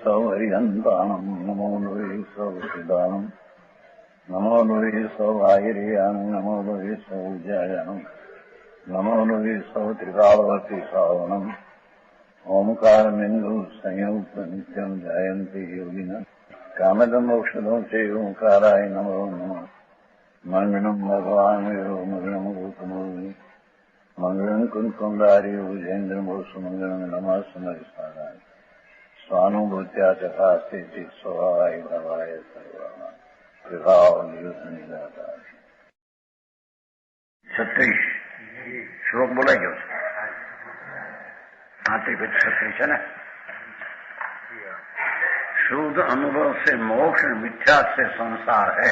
સૌ હરિહંતાણમ નમો લોહી સૌ સિદ્ધાનમ નમો લોહી સૌ આહિર્યાન નમો લોહી સૌ જયાનમ નમો લોહી સૌ ત્રિકાળવતી શ્રાવણમ ઓમકાર બિંદુ સંયુક્ત નિત્યમ જયંતી યોગિના કામદમ ઔષધો છે ઓંકારાય નમો નમઃ મંગળમ ભગવાન મંગળમ ગૌતમોની મંગળમ કુંકુંડારી વિજેન્દ્રમોસુ મંગળમ નમઃ સમયસારાય સ્વાનુભૂત્યા ચકાસ્તે સ્વભાવાય ભવાય સર્વા વિભાવ નિદાતા 36 શ્લોક બોલાઈ ગયો છે. 36 છે ને. शुद्ध अनुभव से मोक्ष, मिथ्या से संसार है.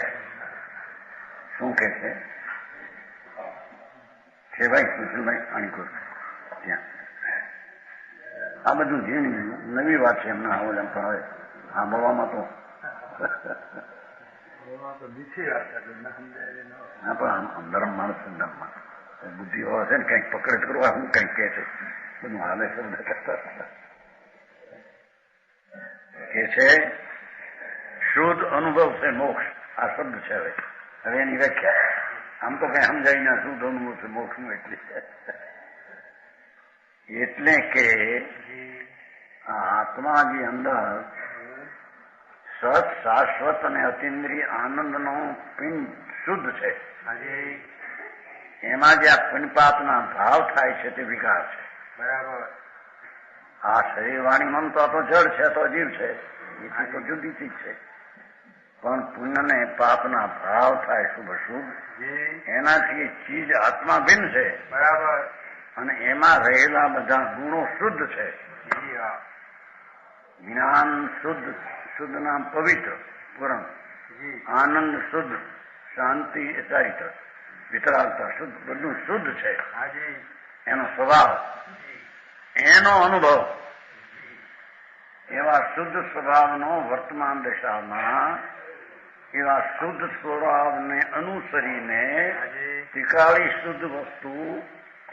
શું કે છે ભાઈ સુશીલભાઈ અણીકોર? ત્યાં આ બધું જે નવી વાત છે એમના આવો એમ પણ હવે સાંભળવામાં તો હા પણ અંદર માણસ અંદરમાં બુદ્ધિ હોવા છે ને કંઈક પકડ કરવા હું કંઈક કે છે બધું હાલે શબ્દ કરતા કે છે શુદ્ધ અનુભવ છે મોક્ષ. આ શબ્દ છે. હવે એની વ્યાખ્યા આમ તો કઈ સમજાય ના. શુદ્ધ અનુભવ છે મોક્ષનું એટલે કે આત્મા જે અંદર સત શાશ્વત અને અતિન્દ્રિય આનંદનો પિંડ શુદ્ધ છે. એમાં જે આ પિંડપાતના ભાવ થાય છે તે વિકાર છે. બરાબર. આ શરીર વાણી મન તો જળ છે, તો જીવ છે, એથી તો જુદી ચીજ છે. પણ પુણ્ય ને પાપના ભાવ થાય શુભ શુભ, એનાથી ચીજ આત્મા ભિન્ન છે. બરાબર. અને એમાં રહેલા બધા ગુણો શુદ્ધ છે. જ્ઞાન શુદ્ધ, શુદ્ધ નામ પવિત્ર પૂરણ, આનંદ શુદ્ધ, શાંતિ ચારિત્ર, વિતરાગતા શુદ્ધ, બધું શુદ્ધ છે. એનો સ્વભાવ, એનો અનુભવ, એવા શુદ્ધ સ્વભાવનો વર્તમાન દશામાં એવા શુદ્ધ સ્વભાવને અનુસરીને ત્રિકાળી શુદ્ધ વસ્તુ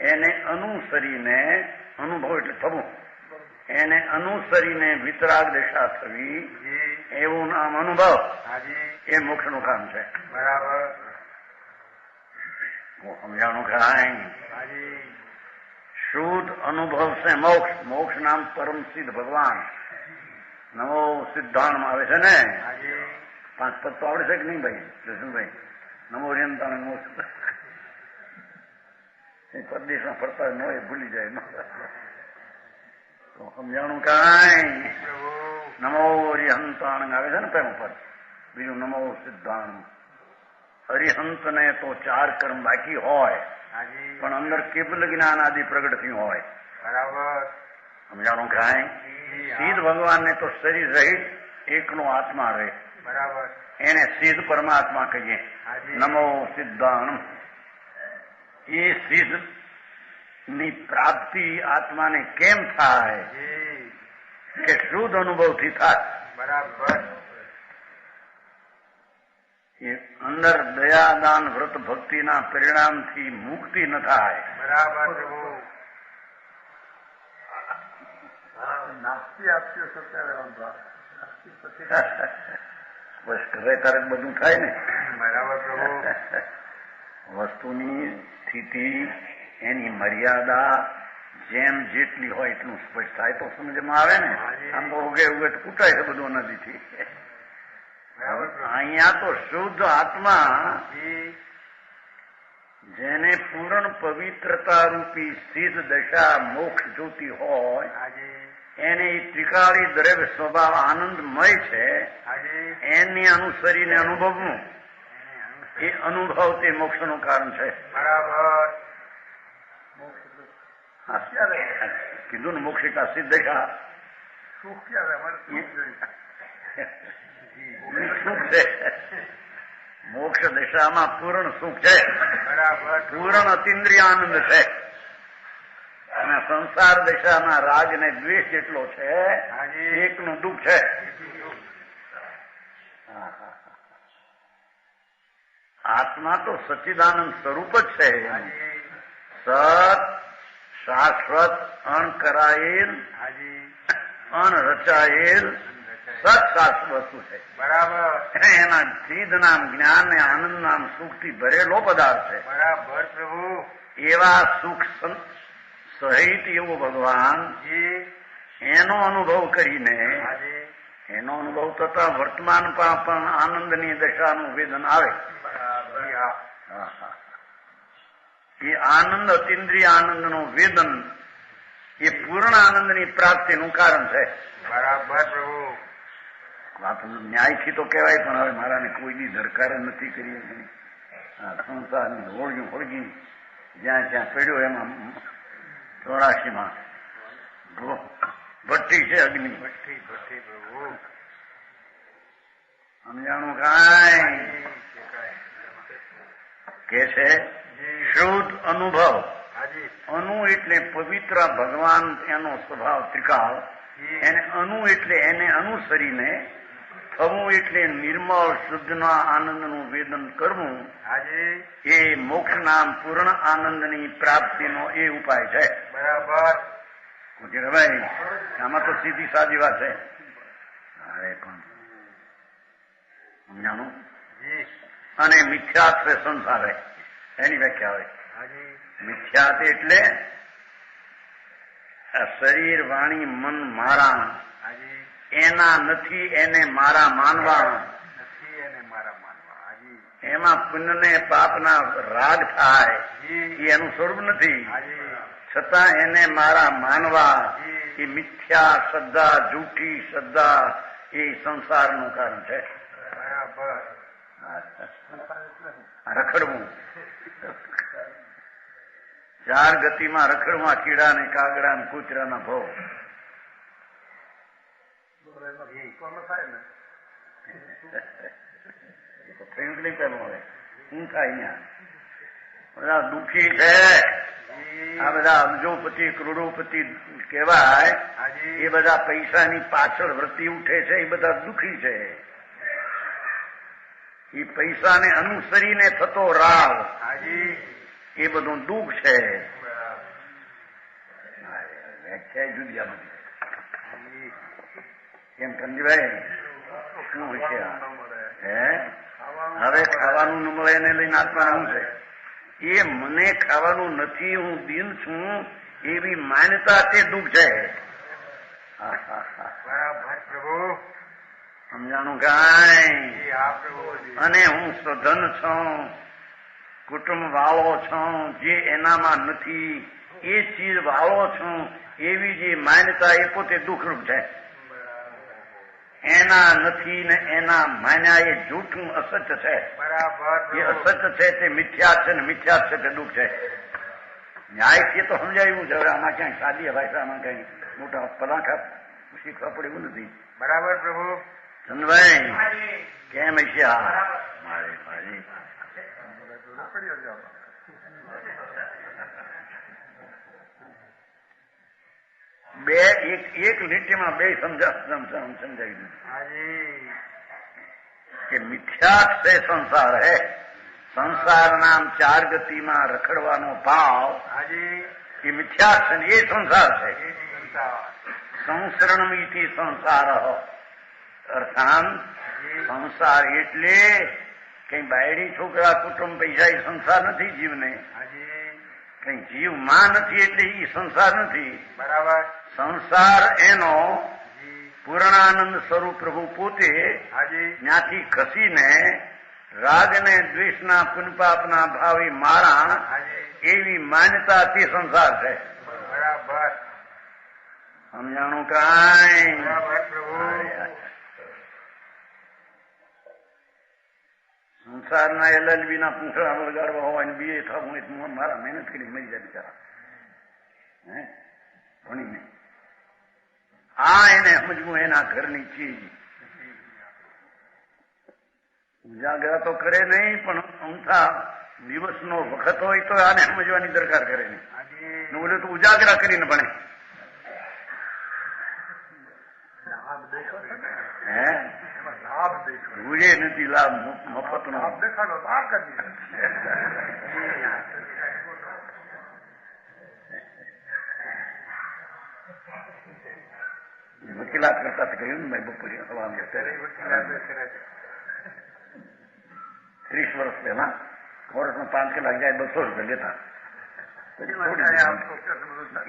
એને અનુસરીને અનુભવ એટલે થવું, એને અનુસરીને વિતરાગ દશા થવી, એવું નામ અનુભવ. એ મોક્ષનું કામ છે. બરાબર. સમજાણું કાંઈ? શુદ્ધ અનુભવ છે મોક્ષ. મોક્ષ નામ પરમ સિદ્ધ ભગવાન. નમો સિદ્ધાંતમાં આવે છે ને. 5 પદ તો આવડે છે કે નહીં ભાઈ જશુભાઈ? નમો રિયંતાણ નમો પરદેશમાં ફરતા ન એ ભૂલી જાય તો સમજાણું કાંઈ? નમો હરિહંતાણ આવે છે ને પહેલું પદ. બીજું નમો સિદ્ધાંત. હરિહંત ને તો 4 કર્મ બાકી હોય પણ અંદર કેવલ જ્ઞાન આદિ પ્રગટ થયું હોય. બરાબર. સમજાણું કાંઈ? સિદ્ધ ભગવાનને તો શરીર રહિત એકનો આત્મા રહે. બરાબર. એને સિદ્ધ પરમાત્મા કહીએ. નમો સિદ્ધાણમ. એ સિદ્ધ ની પ્રાપ્તિ આત્માને કેમ થાય? કે શુદ્ધ અનુભવથી થાય. બરાબર. એ અંદર દયાદાન વ્રત ભક્તિના પરિણામથી મુક્તિ ન થાય. બરાબર. નાસ્તી આપતી બસ કરે ત્યારે બધું થાય ને. બરાબર. વસ્તુની સ્થિતિ, એની મર્યાદા જેમ જેટલી હોય એટલું સ્પષ્ટ થાય તો સમજમાં આવે ને. આમ તો ઉગે ઉગે તો કૂટાય છે બધું નદીથી. અહીંયા તો શુદ્ધ આત્મા જેને પૂર્ણ પવિત્રતા રૂપી સિદ્ધ દશા મોક્ષ જોતી હોય, એને ત્રિકાળી દ્રવ્ય સ્વભાવ આનંદમય છે, એની અનુસરીને અનુભવનું એ અનુભવ તે મોક્ષનું કારણ છે. બરાબર. કીધું ને મોક્ષ કા સિદ્ધ દશા. સુખ છે. મોક્ષ દશામાં પૂર્ણ સુખ છે. બરાબર. પૂર્ણ અતિન્દ્રિય આનંદ છે. અને સંસાર દશામાં રાગ ને દ્વેષ જેટલો છે, એકનું દુઃખ છે. આત્મા તો સચ્ચિદાનંદ સ્વરૂપ જ છે. સત શાશ્વત અણકરાયેલ અણરચાયેલ સત્શાસ્ત્ર વસ્તુ છે. બરાબર. એના ચિદ નામ જ્ઞાન ને આનંદ નામ સુખથી ભરેલો પદાર્થ છે. બરાબર પ્રભુ. એવા સુખ સહિત એવો ભગવાન એનો અનુભવ કરીને એનો અનુભવ થતા વર્તમાનમાં પણ આનંદની દશાનું વેદન આવે. એ આનંદ અતિન્દ્રિય આનંદનું વેદન એ પૂર્ણ આનંદની પ્રાપ્તિનું કારણ છે. બરાબર પ્રભુ. વાત ન્યાયથી તો કહેવાય, પણ હવે મારાને કોઈની દરકાર નથી કરી. સંસારની હોળગી જ્યાં જ્યાં પડ્યો એમાં 84માં ભઠ્ઠી છે, અગ્નિ ભઠ્ઠી પ્રભુ. સમજાણું કાંઈ કે છે શુદ્ધ અનુભવ. અનુ એટલે પવિત્ર ભગવાન, એનો સ્વભાવ ત્રિકાળ. એને અનુ એટલે એને અનુસરીને થવું એટલે નિર્મળ શુદ્ધના આનંદનું વેદન કરવું. એ મોક્ષ નામ પૂર્ણ આનંદની પ્રાપ્તિનો એ ઉપાય છે. બરાબર. ભાઈ આમાં તો સીધી સાદી વાત છે. અરે પણ સમજાણું. અને મિથ્યાત્વ સંસાર એની વ્યાખ્યા હોય. મિથ્યાત એટલે શરીર વાણી મન મારા, એના નથી એને મારા માનવા. એમાં પુણ્ય ને પાપના રાગ થાય એ એનું સ્વરૂપ નથી, છતાં એને મારા માનવા. એ મિથ્યા શ્રદ્ધા, જૂઠી શ્રદ્ધા એ સંસારનું કારણ છે. રખડવું, ચાર ગતિમાં રખડવા, કીડા ને કાગડા ને કૂતરાના ભોગ. શું થાય બધા દુઃખી છે. આ બધા અબજોપતિ કરોડોપતિ કહેવાય, એ બધા પૈસાની પાછળ વૃત્તિ ઉઠે છે. એ બધા દુઃખી છે. એ પૈસાને અનુસરીને થતો રાવ એ બધું દુઃખ છે. વ્યાખ્યા જુદી આ બધી. કેમ કંદીભાઈ શું હોય છે? હવે ખાવાનું ન મળે એને લઈને આત્મા શું છે? એ મને ખાવાનું નથી, હું દિન છું એવી માન્યતા તે દુઃખ છે. સમજાણું કાંઈ? અને હું સધન છું, કુટુંબ વાળો છું, જે એનામાં નથી એ ચીજ વાળો છું એવી જે માન્યતા એ પોતે દુઃખરૂપ છે. એના નથી ને એના માન્યા એ જૂઠું અસત્ય છે. એ અસત્ય છે તે મિથ્યા છે ને મિથ્યા છે તે દુઃખ છે. ન્યાયથી તો સમજાયું છે. હવે આમાં ક્યાંય સાદી ભાષામાં કઈ મોટા પલાખા શીખવા પડે એવું નથી. બરાબર પ્રભુ. ચંદભાઈ કેમ છે? મારે મારી બે એક લીટીમાં બે સમજાવી દીધું કે મિથ્યા છે સંસાર હે. સંસાર નામ ચાર ગતિમાં રખડવાનો ભાવ એ મિથ્યા છે, એ સંસાર છે. સંસરણમિતિ સંસાર અર્થાન સંસાર એટલે કઈ બાયડી છોકરા કુટુંબ પૈસા એ સંસાર નથી જીવને. કઈ જીવ માં નથી એટલે એ સંસાર નથી. બરાબર. સંસાર એનો પૂર્ણાનંદ સ્વરૂપ પ્રભુ પોતે ત્યાંથી ખસીને રાગ ને દ્વેષના પુનપાપના ભાવી મારા એવી માન્યતા તે સંસાર છે. બરાબર. સમજાણું કાંઈ? સંસારના LLB ના પૂંછડા વળગાડવા હોય ને બીએ થવું હોય મારા મહેનત કરી મરી જાય બિચારા ભણીને. આ એને સમજવું એના ઘરની ચીજ. ઉજાગરા તો કરે નહીં, પણ અમથા દિવસનો વખત હોય તો આને સમજવાની દરકાર કરે નહીં. બોલે તો ઉજાગરા કરીને ભણે. જોઈએ નથી લાભ મફત નો દેખાડો. વકીલાત કરતા કહ્યું ને મેં બપોરે સવારમાં 30 વર્ષ પહેલા વર્ષમાં 5 કલાક જાય 200 રૂપિયા લેતા.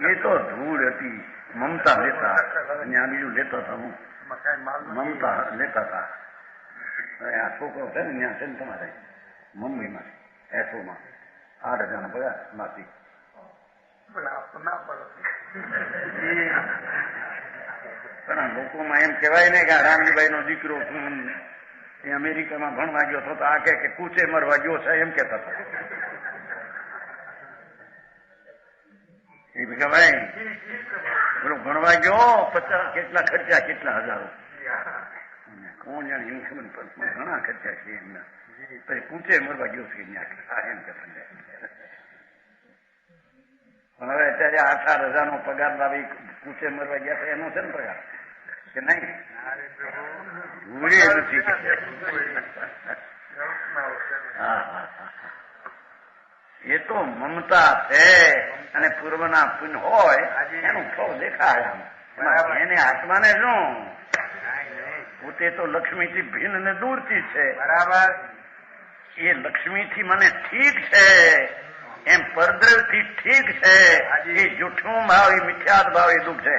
એ તો ધૂળ હતી. મમતા લેતા, ત્યાં બીજું લેતા હતા. હું મમતા લેતા હતા. આ છોકરો છે ને ત્યાં છે ને તમારે મુંબઈમાં એસોમાં 8,000 પગાર માસી. પણ લોકોમાં એમ કહેવાય ને કે રામજીભાઈ નો દીકરો એ અમેરિકામાં ભણવા ગયો હતો તો આ કે કૂચે મરવા ગયો છે એમ કેતા હતા. એ કહેવાય પેલો ભણવા ગયો 50 કેટલા ખર્ચા કેટલા હજારો કોણ જાણે એની ખબર પણ ઘણા ખર્ચા છે એમના. પછી કૂચે મરવા ગયો છે એમ કહેતા. પણ હવે અત્યારે 8,000 નો પગાર લાવી કૂચે મરવા ગયા છે એનો છે ને પગાર કે નહીં? ધૂળે નથી. એ તો મમતા છે અને પૂર્વના પુણ્ય હોય એનું ફળ દેખાય. એને આત્માને શું પોતે તો લક્ષ્મીથી ભિન્ન ને દૂરથી છે. બરાબર. એ લક્ષ્મીથી મને ઠીક છે એમ પરદ્રવથી ઠીક છે. એ જૂઠું ભાવ એ મિથ્યાત ભાવ એ દુઃખ છે.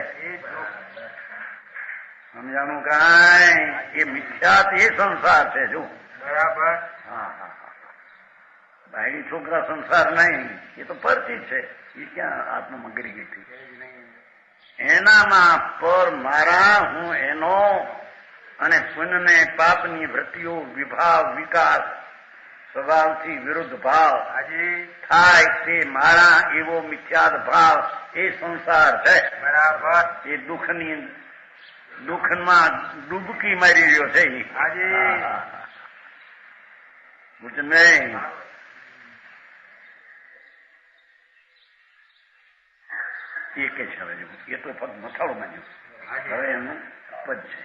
સમજાણું કાંઈ? એ મિથ્યાત એ સંસાર છે. જો બરાબર. હા. બાયડી છોકરા સંસાર નહીં, એ તો પરથી છે. એ ક્યાં આત્મામાં ગરી ગઈ હતી? એનામાં પર મારા હું એનો અને પુણ્ય ને પાપની વૃત્તિઓ વિભાવ વિકાસ સ્વભાવથી વિરુદ્ધ ભાવ થાય તે મારા એવો મિથ્યાત ભાવ એ સંસાર છે. બરાબર. એ દુઃખમાં ડૂબકી મારી રહ્યો છે. નહીં એ કે છે હવે એ તો ફક્ત મથાળો માન્યું. હવે એનું પદ છે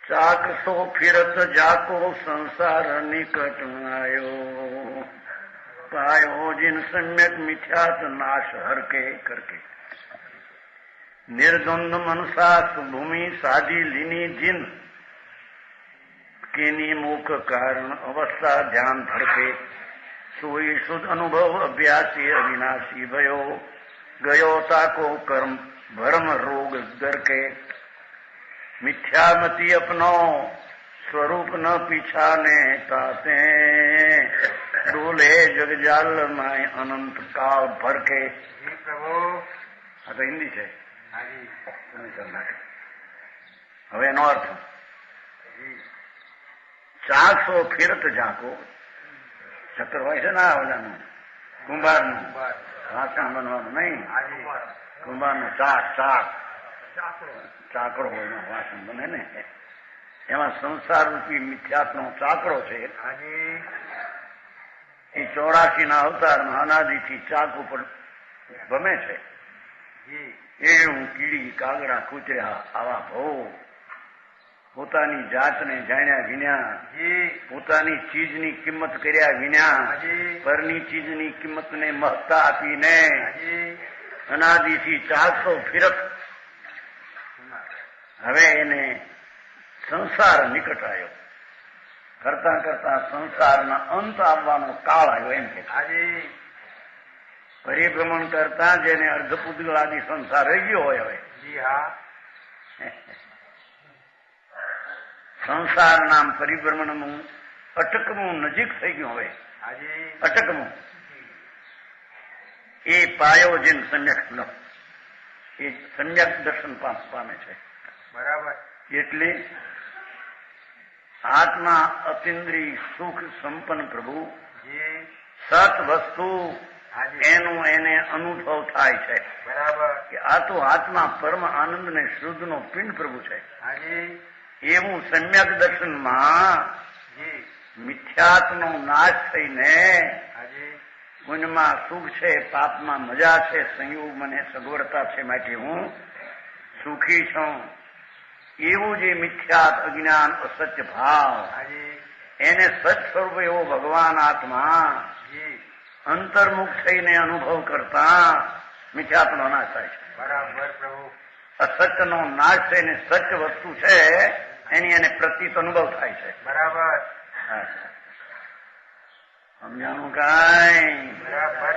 ચાકસો ફિરત જાકો સંસાર નિકટ આયો પાયો જીન સમ્યક મિથ્યાત નાશ હરકે કરકે નિર્દ્વંદ મનસા ભૂમિ સાધી લીની જીન કેની મુખ કારણ અવસ્થા ધ્યાન ધરકે સોઈ શુદ્ધ અનુભવ અભ્યાસી અવિનાશી ભયો ગયો તાકો કર્મ ભરમ રોગ દરકે મિથ્યામતી અપનો સ્વરૂપ ન પીછાને તાતે ડોલે જગજાલ માય અનંત કાળ ભરકે. આ તો હિન્દી છે. હવે એનો અર્થ ચાકસો ફિરત ઝાંકો. ચક્કર હોય છે ને ઓલાનું કુંભારનું વાસણ બનવાનું નહીં. કુંભારનું ચાકડો હોય વાસણ બને ને એમાં સંસાર રૂપી મિથ્યાત્નો ચાકડો છે. એ 84 ના અવતારમાં અનાદિથી ચાક ઉપર ગમે છે. એવું કીડી કાગડા કૂતર્યા આવા ભો પોતાની જાતને જાણ્યા વિના પોતાની ચીજની કિંમત કર્યા વિના પરની ચીજની કિંમતને મહત્તા આપીને અનાદિથી ચાલતો ફિરત હવે એને સંસાર નિકટ આવ્યો. કરતા કરતા સંસારના અંત આવવાનો કાળ આવ્યો એમ કે પરિભ્રમણ કરતા જેને અર્ધપુદ્ગલાદી સંસાર રહી ગયો હોય હવે સંસાર નામ પરિભ્રમણનું અટકવું નજીક થઈ ગયું. હવે અટકવું એ પાયો જેમ સમ્યક એ સમ્યક દર્શન પામે છે. બરાબર. એટલે આત્મા અતિન્દ્રિય સુખ સંપન્ન પ્રભુ સત વસ્તુ એનું એને અનુભવ થાય છે. બરાબર. કે આ તો આત્મા પરમ આનંદ ને શુદ્ધ નો પિંડ પ્રભુ છે. એવું સમ્યક દર્શનમાં મિથ્યાત્વનો નાશ થઈને પુણ્યમાં સુખ છે, પાપમાં મજા છે, સંયોગ મને સગવડતા છે, માટે હું સુખી છું. એવું જે મિથ્યાત અજ્ઞાન અસત્ય ભાવ એને સત સ્વરૂપ એવો ભગવાન આત્મા અંતર્મુખ થઈને અનુભવ કરતા મિથ્યાત્વનો નાશ થાય છે. બરાબર પ્રભુ. અસત્યનો નાશ છે ને સત્ય વસ્તુ છે એની એને પ્રતીત અનુભવ થાય છે. બરાબર. સમજાણું કાંઈ? બરાબર.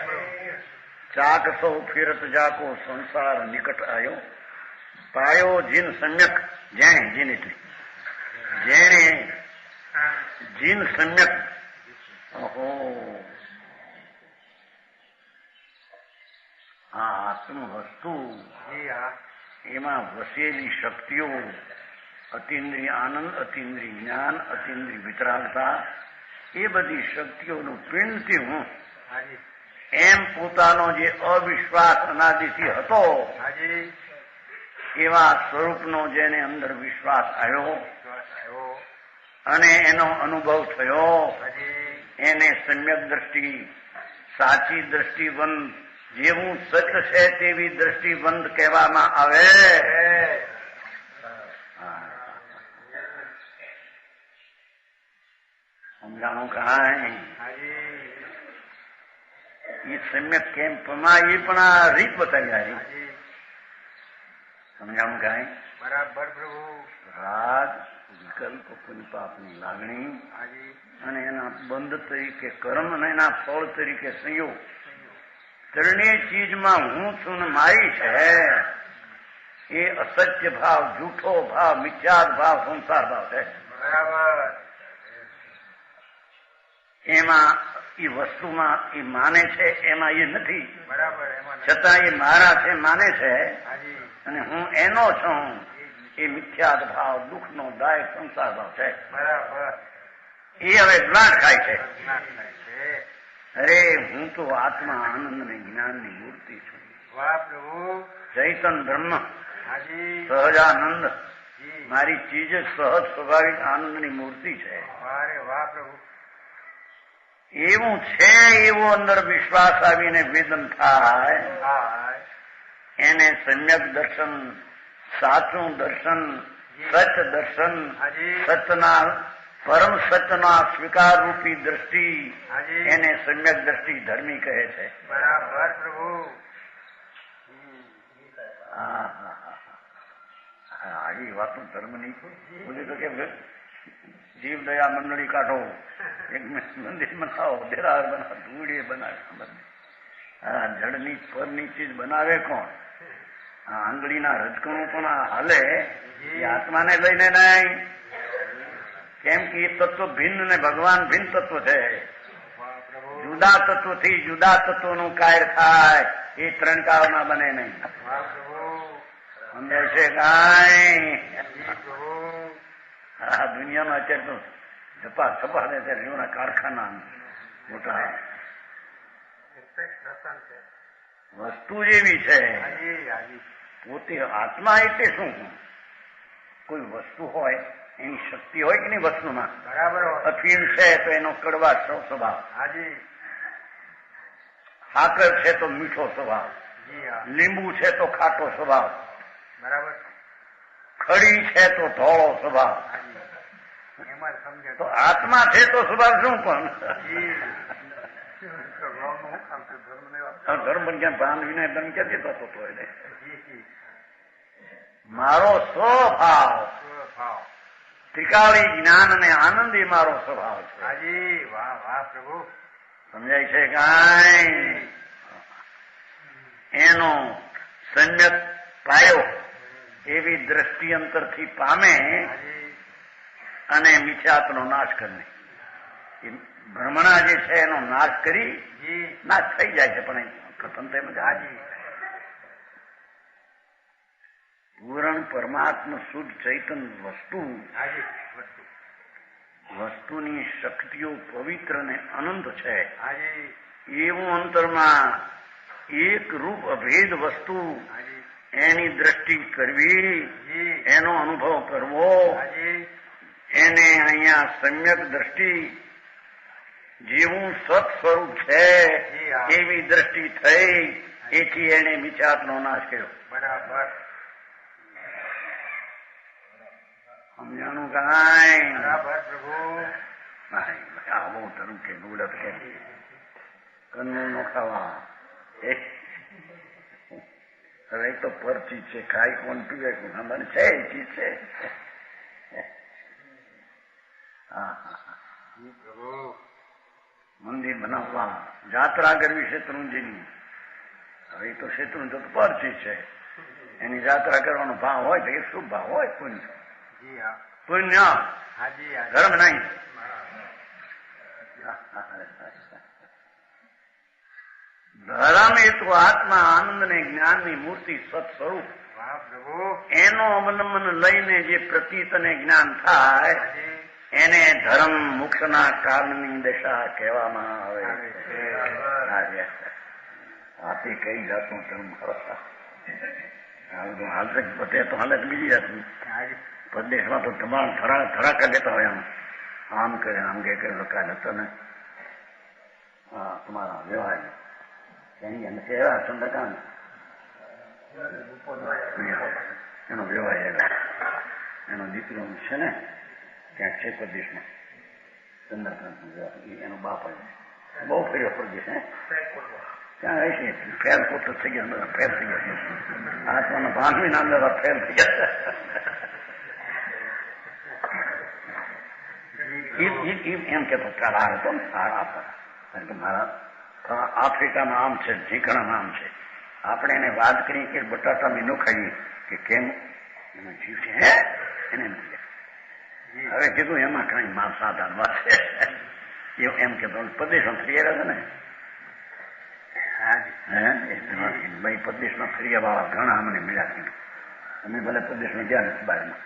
ચાકસો ફિરત જાકો સંસાર નિકટ આયો પાયો જીન સમ્યક જેણે જીન એટલે જેણે જીન સમ્યક ઓહો આ આત્મ વસ્તુ એમાં વસેલી શક્તિઓ અતિન્દ્રિય આનંદ અતિન્દ્રિય જ્ઞાન અતિન્દ્રિય વિતરાગતા એ બધી શક્તિઓનું પિંડથી હું એમ પોતાનો જે અવિશ્વાસ અનાદિથી હતો એવા સ્વરૂપનો જેને અંદર વિશ્વાસ આવ્યો અને એનો અનુભવ થયો એને સમ્યક દ્રષ્ટિ સાચી દ્રષ્ટિવંત જેવું સત્ય છે તેવી દ્રષ્ટિવંત કહેવામાં આવે. સમજાણું કાંઈ? એ સમ્યક કેમ પમા એ પણ આ રીત બતાવી આવી. સમજાણું કાંઈ? બરાબર પ્રભુ. રાગ વિકલ્પ પુનિપાપની લાગણી અને એના બંધ તરીકે કર્મ અને એના ફળ તરીકે સંયોગ ત્રણેય ચીજમાં હું છું ને મારી છે એ અસત્ય ભાવ જૂઠો ભાવ મિથ્યાદ ભાવ સંસાર ભાવ છે. બરાબર. એમાં એ વસ્તુમાં એ માને છે એમાં એ નથી. બરાબર. છતાં એ મારા છે માને છે અને હું એનો છું એ મિથ્યાદ ભાવ દુઃખનો દાયક સંસાર ભાવ છે. બરાબર. એ હવે જ્ઞાન ખાય છે. અરે હું તો આત્મા આનંદ અને જ્ઞાનની મૂર્તિ છું. વાહ પ્રભુ. ચૈતન બ્રહ્મ સહજાનંદ મારી ચીજ સહજ સ્વાભાવિક આનંદની મૂર્તિ છે. વાહ પ્રભુ. એવું છે એવો અંદર વિશ્વાસ આવીને વેદન થાય એને સમ્યક દર્શન સાચું દર્શન સત્ય દર્શન સત્યના પરમ સત્યના સ્વીકાર રૂપી દ્રષ્ટિ એને સમ્યક દ્રષ્ટિ ધર્મી કહે છે. બરાબર પ્રભુ. આવી વાતો ધર્મની બોલી તો કે જીવ દયા મંડળી કાઢો એક મંદિર બનાવો દેરાર બનાવો ધૂળીએ બનાવે. હા જળની પરની ચીજ બનાવે કોણ? આ આંગળીના રજકણું પણ હાલે એ આત્માને લઈને નહીં. કેમ કે એ તત્વ ભિન્ન ને ભગવાન ભિન્ન તત્વ છે. જુદા તત્વથી જુદા તત્વનું કાર્ય થાય એ ત્રણ કાળમાં બને નહીં. સમજાય છે કાંઈ? આ દુનિયામાં અત્યારે તો છપા છપા ને ત્યારે કારખાના મોટા વસ્તુ જેવી છે. પોતે આત્મા એટલે શું? કોઈ વસ્તુ હોય એની શક્તિ હોય કે નહીં વસ્તુમાં? બરાબર. અફીણ છે તો એનો કડવા સ્વભાવ, સાકર છે તો મીઠો સ્વભાવ, લીંબુ છે તો ખાટો સ્વભાવ, બરાબર. ખડી છે તો ધોળો સ્વભાવ. તો આત્મા છે તો સ્વભાવ શું? પણ ધર્મ ક્યાં ભાન વિનય ધર્મ ક્યાંથી થતો હતો? એને મારો સ્વભાવ ત્રિકાળી જ્ઞાન અને આનંદ એ મારો સ્વભાવ છે. વાહ વાહ પ્રભુ. સમજાય છે કાંઈ? એનો સમ્યક પાયો એવી દ્રષ્ટિ અંતરથી પામે અને મિથ્યાત્વનો નાશ કરે. એ ભ્રમણા જે છે એનો નાશ કરી નાશ થઈ જાય છે પણ કથન તેમ પૂરણ પરમાત્મ શુદ્ધ ચૈતન વસ્તુની શક્તિઓ પવિત્ર ને અનંત છે. એવું અંતરમાં એક રૂપ અભેદ વસ્તુ એની દ્રષ્ટિ કરવી, એનો અનુભવ કરવો, એને અહીંયા સમ્યક દ્રષ્ટિ જેવું સત સ્વરૂપ છે એવી દ્રષ્ટિ થઈ. એથી એને મિથ્યાત્વનો નાશ કર્યો. બરાબર. સમજાણું કાંઈ? બરાબર પ્રભુ. આવો ધર્મ કે ગુડત કે કન્નું નો ખાવા હવે એ તો પર ચીજ છે, ખાઈ કોણ પીવે કોણ મને છે એ ચીજ છે. હા મંદિર બનાવવા જાત્રા કરવી શેત્રુંજીની. હવે એ તો શેત્રુંજી તો પર ચીજ છે, એની જાત્રા કરવાનો ભાવ હોય તો એ શુભ ભાવ હોય. પુણ્ય પુણ્ય ધર્મ નહીં. ધર્મ એ તો આત્મા આનંદ ને જ્ઞાનની મૂર્તિ સત સ્વરૂપ, એનો અવલંબન લઈને જે પ્રતીત અને જ્ઞાન થાય એને ધર્મ મોક્ષના કારણની દશા કહેવામાં આવે. આપે કઈ જાતનું ધર્મ હાલત પતે તો હાલત બીજી જાતની. પ્રદેશમાં તો તમામ થરાકા લેતા હોય આમ કરે આમ કે કાલે તને તમારા વ્યવહાર એની અને કહેવા ચંદ્રકાંત એનો વ્યવહાર એનો દીકરો છે ને ક્યાંક છે પ્રદેશમાં ચંદ્રકાંત એનો બાપ બહુ ફેર્યો પ્રદેશ ત્યાં રહે છે. ફેર પોતો થઈ ગયા બધા ફેર થઈ ગયા. આત્માના ભાનવી નામ લેવા ફેર થઈ ગયા. એમ કેતો ચાલ આ હતો ને કારણ કે મારા આફ્રિકામાં આમ છે, ઢીકણામાં આમ છે. આપણે એને વાત કરી કે બટાટા મેં ન ખાઈએ કે કેમ એનો જીવ છે હે એને હવે કીધું એમાં કઈ માર સાધારણ વાત છે એમ કેતો પ્રદેશમાં ફરી રહ્યા છે ને ભાઈ પ્રદેશમાં ફર્યા વાળા ઘણા અમને મળ્યા કીધું. અમે ભલે પ્રદેશમાં ગયા નથી બહારમાં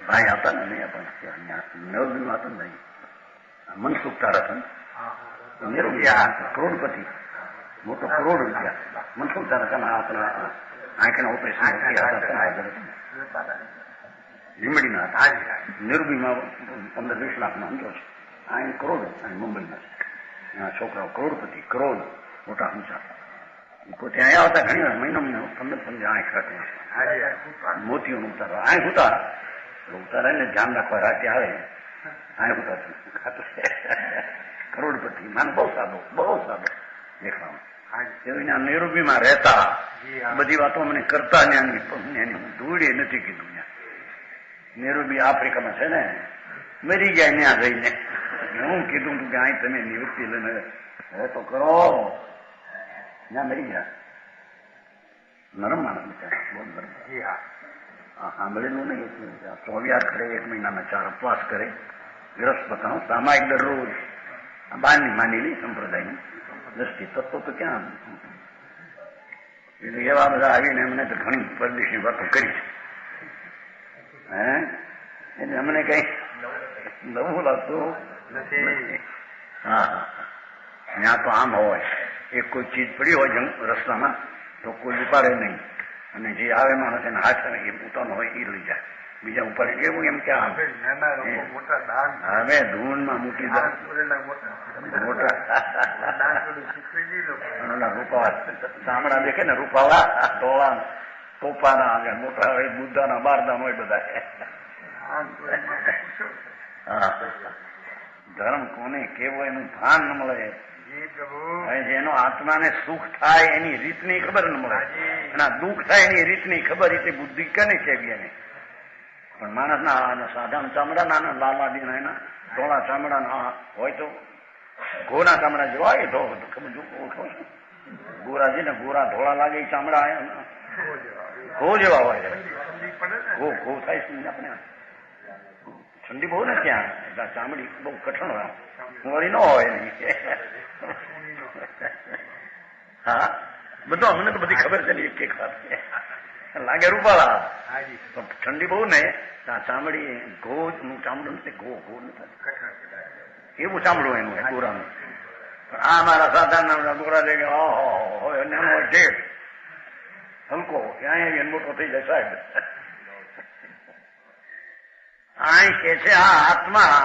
ભાઈ હતા ને નહીં હતા નવદીમાં હતા ને મનસુખ તારાસન કરોડપતિ મોટો કરોડ રૂપિયા મનસુખ તારાસન આંખના ઓપરેશન લીમડીના હતા. નિર્ભીમાં 15-20 લાખનો અંજો છે. અહીં કરોડ અહીં મુંબઈમાં છોકરાઓ કરોડપતિ કરોડ મોટા ઊંચા પોતે અહીંયા આવતા ઘણી વાર મહિનો 15 આંખ રાખવા મોતીઓનું ઉતારવા આંખ ઉતારે ને ધ્યાન રાખવા રાતે આવે આંખ ઉતારતું કરોડપતિ માને બહુ સાદો દેખાવામાં. નૈરોબીમાં રહેતા બધી વાતો મને કરતા ને એની ધૂળે નથી કીધું. નૈરોબી આફ્રિકામાં છે ને મરી ગયા ત્યાં રહીને. હું કીધું તું કે અહીં તમે નિવૃત્તિ લઈને હવે તો કરો ત્યાં મરી ગયા. નરમ માણસ બહુ નરમ. સાંભળેલું નહીં. ચોવ્યાર કરે 1 મહિનાના 4 ઉપવાસ કરે વિરસ્પતાનો સામાયિક દરરોજ બહારની માનેલી સંપ્રદાયની દ્રષ્ટિ તત્વો તો ક્યાં એવા બધા આવીને એમને તો ઘણી પરદેશની વાતો કરી છે. એટલે અમને કઈ નવું લાગતું નથી. હા ત્યાં તો આમ હોય એક કોઈ ચીજ પડી હોય રસ્તામાં તો કોઈ ઉપાડે નહીં અને જે આવે માણસ એને હાથ એ પોતાનો હોય એ લઈ જાય. બીજા ઉપાડે એવું એમ કે હવે ધૂનમાં મૂકી મોટા રૂપાવા ચામડા દેખે ને રૂપાવા ધોળા ટોપાના મોટા હોય બુદ્ધાના બારદાન હોય બધા. ધર્મ કોને કેવો એનું ભાન ન મળે. જેનો આત્માને સુખ થાય એની રીતની ખબર ન મળે, અને દુઃખ થાય એની રીતની ખબર રીતે બુદ્ધિ કને કેવી એને. પણ માણસના સાધારણ ચામડાના લાલાદીના એના ધોળા ચામડાના હોય તો ઘોના ચામડા જેવા હોય તો ખબર ઓછો છે. ગોરાજી ને ગોરા ધોળા લાગે એ ચામડા ઘો જેવા હોય. ઘો થાય છે આપણે ઠંડી બહુ ને ત્યાં એટલે ચામડી બહુ કઠણ હોય વળી ન હોય નહીં. હા બધું અમને તો બધી ખબર છે ને એક વાત લાગે રૂપાળા ઠંડી બહુ ને ચામડી ઘો નું ચામડું નથી ઘો નથી એવું ચામડું એનું ગોરાનું. આ મારા સાધારણ ગોરા છે કે નાનો ઢેર હલકો ત્યાં મોટો થઈ જાય સાહેબ. અહીં કે છે આ આત્મા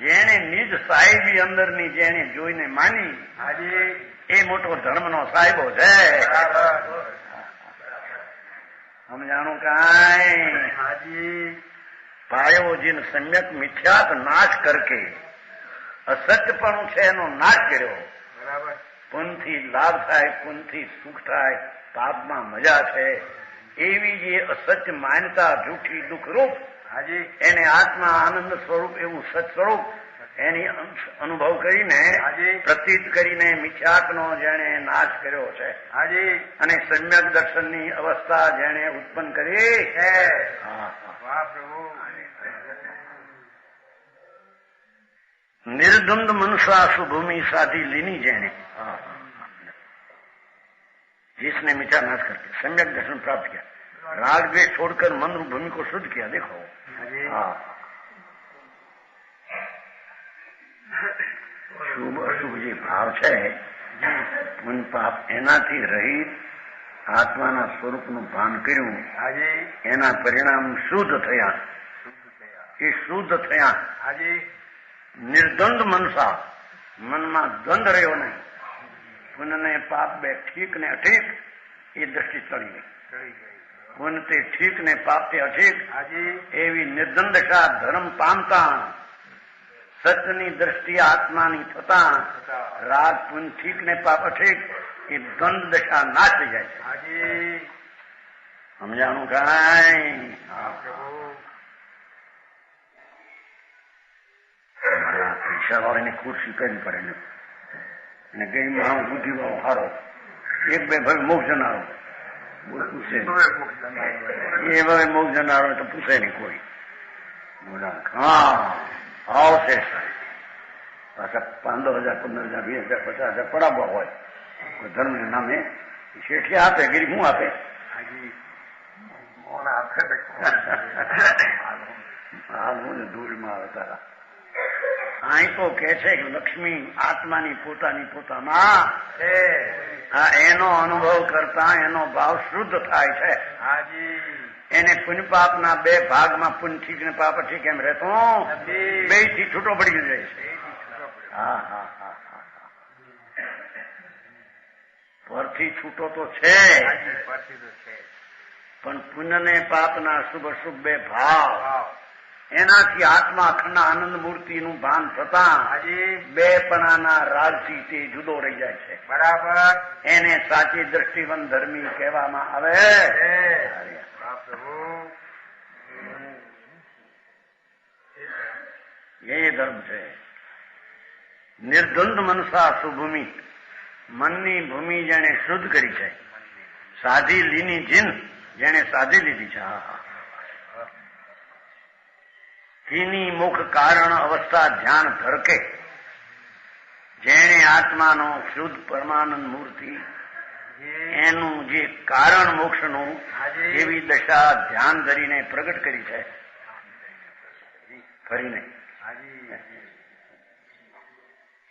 જેને નિજ સાહેબી અંદરની જેને જોઈને માની એ મોટો ધર્મનો સાહેબો છે. સમજાણું કાંઈ પાયો જીન સમ્યક મિથ્યાત નાશ કરકે અસત્યપણું છે એનો નાશ કર્યો. પુણ્યથી લાભ થાય, પુણ્યથી સુખ થાય, પાપમાં મજા છે, એવી જે અસત્ય માન્યતા જૂઠી દુઃખરૂપ હાજી એને આત્મા આનંદ સ્વરૂપ એવું સત સ્વરૂપ એની અનુભવ કરીને પ્રતીત કરીને મિથ્યાત્વનો જેણે નાશ કર્યો છે હાજી અને સમ્યક દર્શનની અવસ્થા જેણે ઉત્પન્ન કરી છે. વાહ પ્રભુ નિર્દ્વંદ મનુષ્ય સુભૂમિ साधी लीनी जेने जिसने मिथ्या नाश करके सम्यक दर्शन प्राप्त किया, राग द्वेष छोड़कर मन रूप भूमि को शुद्ध किया. देखो શુભ અશુભ જે ભાવ છે પુણ્ય પાપ એનાથી રહિત આત્માના સ્વરૂપનું ભાન કર્યું, એના પરિણામ શુદ્ધ થયા. એ શુદ્ધ થયા નિર્દ્વંદ મનસા, મનમાં દ્વંદ રહ્યો નહીં. પુણ્ય ને પાપ બે ઠીક ને અઠીક એ દ્રષ્ટિ ચડી ગઈ. પુણ્ય તે ઠીક ને પાપ તે અઠીક એવી નિર્દ્વંદશા ધર્મ પામતા સત્યની દ્રષ્ટિ આત્માની થતા રાગ પુણ્ય ઠીક ને પાપ અઠીક એ દ્વંદ દશા નાશ થઈ જાય છે. સમજાણું કાંઈ? પૈસા વાળાને ખુરશી કરવી પડે ને, અને ગઈ માણસ બુદ્ધિ વાળો હારો એક બે ભાઈ મોક્ષ જનારો પૂછે, એ ભાઈ મોક્ષ જનારો તો પૂછે નહીં કોઈ. હા આવશે પાછા 15,000 15,000 20,000 50,000 પડાવવા હોય કોઈ ધર્મના નામે શેઠિયા આપે, ગીરી શું આપે? હાલ હું ધૂળમાં આવે તારા. અહીં તો કે છે કે લક્ષ્મી આત્માની પોતાની પોતામાં એનો અનુભવ કરતા એનો ભાવ શુદ્ધ થાય છે. એને પુણ્ય પાપના બે ભાગમાં પુણ્ય ઠીક ને પાપ ઠીક એમ રહેતો બે થી છૂટો પડી જાય છે. પરથી છૂટો તો છે, પણ પુણ્ય ને પાપના શુભ અશુભ બે ભાવ એનાથી આત્મા અખંડ આનંદ મૂર્તિનું ભાન થતા બે પણાના રાજથી તે જુદો રહી જાય છે. બરાબર. એને સાચી દ્રષ્ટિવંત ધર્મી કહેવામાં આવે. એ ધર્મ છે. નિર્દ્વંદ મનસા સુભૂમિ, મનની ભૂમિ જેને શુદ્ધ કરી છે, સાધી લીની જીન જેને સાધી લીધી છે, તેની મુખ કારણ અવસ્થા ધ્યાન ધરકે જેણે આત્માનો શુદ્ધ પરમાનંદ મૂર્તિ એનું જે કારણ મોક્ષનું એવી દશા ધ્યાન ધરીને પ્રગટ કરી છે. કરીને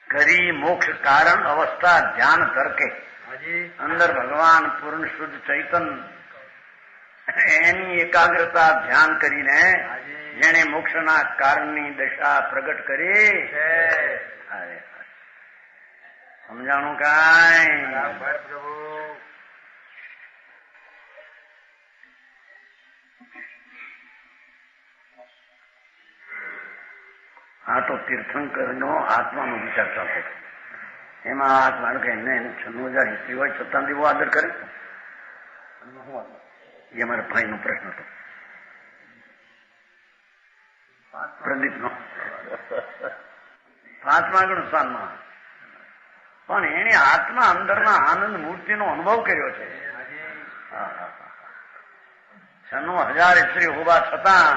કરી મોક્ષ કારણ અવસ્થા ધ્યાન ધરકે અંદર ભગવાન પૂર્ણ શુદ્ધ ચૈતન એની એકાગ્રતા ધ્યાન કરીને જેને મોક્ષના કારણની દશા પ્રગટ કરી. સમજાણું કાંઈ? આ તો તીર્થંકરનો આત્માનો વિચાર ચાલતો હતો. એમાં આત્મા કે એને 96,000 હિસ્ટ્રી હોય છતાં દેવો આદર કરે. એ અમારા ભાઈનો પ્રશ્ન હતો, પ્રદીપનો. 5મા ગણ સ્થાનમાં પણ એને આત્મા અંદરના આનંદ મૂર્તિનો અનુભવ કર્યો છે. 96,000 હિસ્ટ્રી હોવા છતાં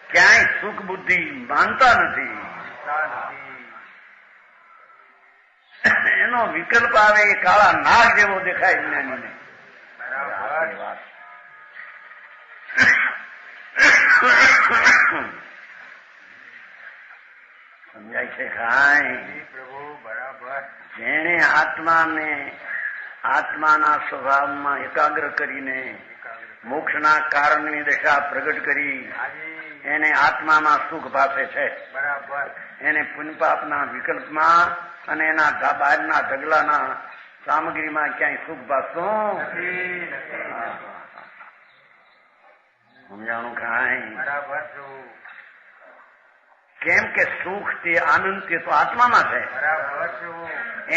ક્યાંય સુખ બુદ્ધિ માનતા નથી. એનો વિકલ્પ આવે એ કાળા નાગ જેવો દેખાય જ્ઞાનીને. સમજાય છે કાંઈ? જેણે આત્માને આત્માના સ્વભાવમાં એકાગ્ર કરીને મોક્ષના કારણની દશા પ્રગટ કરી એને આત્મામાં સુખ ભાષે છે. એને પુણ્ય પાપના વિકલ્પમાં અને એના બહારના ઢગલાના સામગ્રીમાં ક્યાંય સુખ ભાષતું સમજાણું કાંઈ? કેમ કે સુખ તે આનંદ તે તો આત્મામાં છે.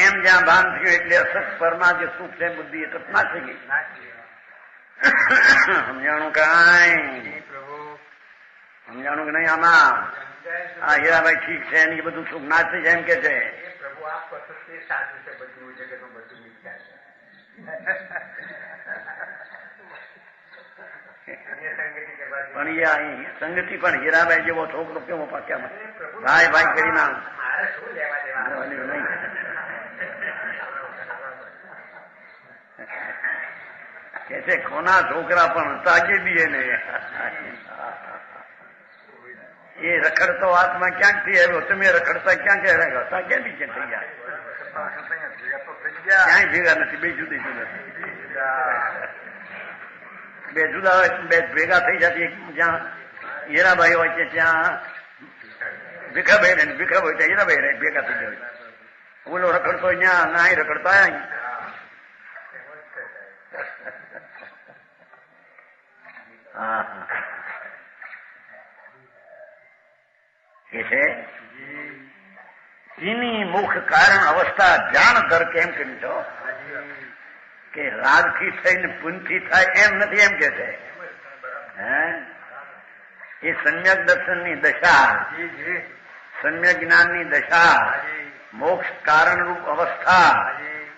એમ જ્યાં ભાન થયું એટલે અસત પરમાં જે સુખ છે બુદ્ધિ એ તપ ના થઈ ગઈ. સમજાણું કાંઈ સમજાણું કે નહીં? આમાં આ હીરાભાઈ ઠીક છે એની બધું સુખ ના થઈ જાય એમ કે છે. પ્રભુ આપ તે સાચું છે, બધું જગતનું બધું મિથ્યા છે. પણ એ સંગતિ પણ હીરાભાઈ જેવો છોકરો કેવો પાક્યા ભાઈ ભાઈ કરી ના મારે શું લેવા દેવા નહીં. કે છે કોના છોકરા પણ તાકે દીએ ને એ રખડતો આત્મા ક્યાંકથી આવ્યો, તમે રખડતા ક્યાં હતા? ક્યાંથી ક્યાં થઈ ગયા? ક્યાંય ભેગા નથી, બે જુદી જુદા. બે જુદા હોય બે ભેગા થઈ જતી. જ્યાં હીરાભાઈ હોય છે ત્યાં ભીખાભાઈ ને ભીખાભાઈ ત્યાં હીરાભાઈ ભેગા થઈ જાય. ઓલો રખડતો ત્યાં ના રખડતા હા કે છે ચીની મુખ કારણ અવસ્થા જાણ ધર કેમ કેમ છો કે રાગથી થઈને પુનથી થાય એમ નથી એમ કે છે. એ સમ્યક દર્શનની દશા, સમ્યક જ્ઞાનની દશા, મોક્ષ કારણ રૂપ અવસ્થા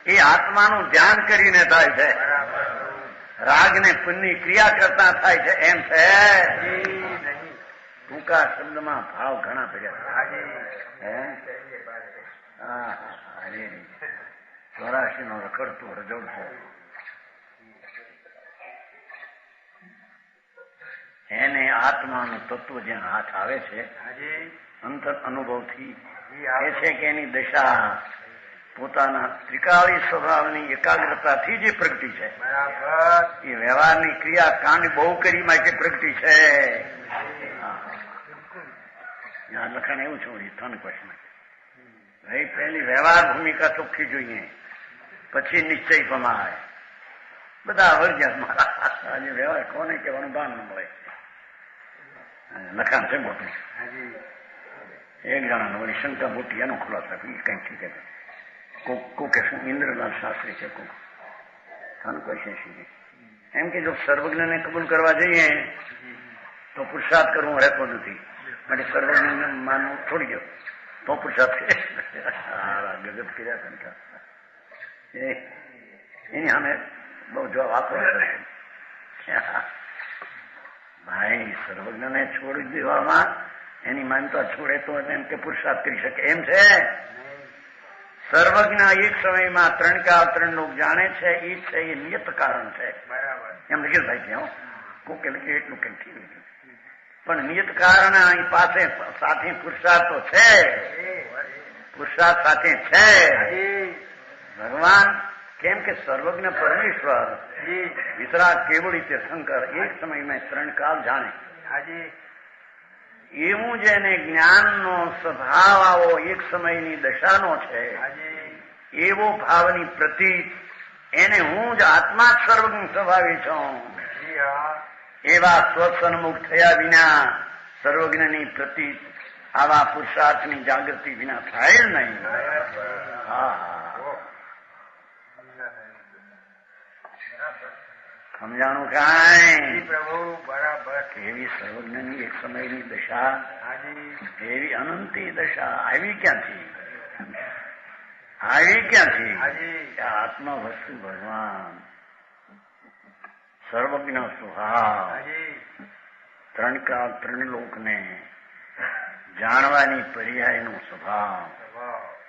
એ આત્માનું ધ્યાન કરીને થાય છે. રાગ ને પુણ્યની ક્રિયા કરતા થાય છે એમ છે. ટૂંકા શબ્દમાં ભાવ ઘણા ભર્યા. ચોરાશી નો રખડતું રજોડતું એને આત્માનું તત્વ જ્યાં હાથ આવે છે અંતર અનુભવથી એ છે કે એની દશા પોતાના ત્રિકાળી સ્વભાવની એકાગ્રતાથી જે પ્રગતિ છે એ વ્યવહારની ક્રિયા કાંડ બહુ કરી માટે પ્રગતિ છે. લખાણ એવું છે ત્રણ ક્વેશ્ચન. ભાઈ પહેલી વ્યવહાર ભૂમિકા ચોખ્ખી જોઈએ, પછી નિશ્ચય પમાય. બધા વર્જ્યા મારા આજે વ્યવહાર કોને કહેવાનું ભાન ન મળે. લખાણ છે મોટું. એક જણાનો વળી શંકા મોટી એનો ખુલાસો કઈ ઠીક છે. કોકે શું ઇન્દ્રલાલ શાસ્ત્રી છે કોક ખાનું ક્વેશ્ચન શીખે એમ કે જો સર્વજ્ઞને કબૂલ કરવા જઈએ તો પુરુષાર્થ કરવું રહેતો નથી. માટે સર્વજ્ઞ માનવું છોડી ગયો તો પુરુષાર્થ ગજબ કર્યા શંકા એની સામે બહુ જવાબ આપવો ભાઈ. સર્વજ્ઞને છોડી દેવામાં એની માનતા છોડે તો એમ કે પુરુષાર્થ કરી શકે એમ છે. સર્વજ્ઞ એક સમયમાં ત્રણ કાળ ત્રણ લોક જાણે છે એ છે એ નિયત કારણ છે. એમ લખેલ ભાઈ ત્યાં કોકે લખે એટલું કેમ ઠીક લખ્યું પણ નિયત કારણ અહીં પાસે સાથે પુરુષાર્થ તો છે. પુરુષાર્થ સાથે છે ભગવાન. કેમ કે સર્વજ્ઞ પરમેશ્વર વિતરાગ કેવળી તે શંકર એક સમયમાં ત્રણ કાળ જાણે. એવું જેને જ્ઞાનનો સ્વભાવ આવો એક સમયની દશાનો છે એવો ભાવની પ્રતીત એને હું જ આત્મા જ સર્વજ્ઞ સ્વભાવી છું એવા સ્વસન્મુખ થયા વિના સર્વજ્ઞની પ્રતીત આવા પુરુષાર્થની જાગૃતિ વિના થાય જ નહીં. સમજાણું કાંઈ? પ્રભુ બરાબર. એવી સર્વજ્ઞની એક સમયની દશા, એવી અનંતી દશા આવી ક્યાંથી? આવી ક્યાંથી? આત્મા વસ્તુ ભગવાન સર્વજ્ઞ સ્વભાવ ત્રણ કાળ ત્રણ લોકને જાણવાની પર્યાયનો સ્વભાવ.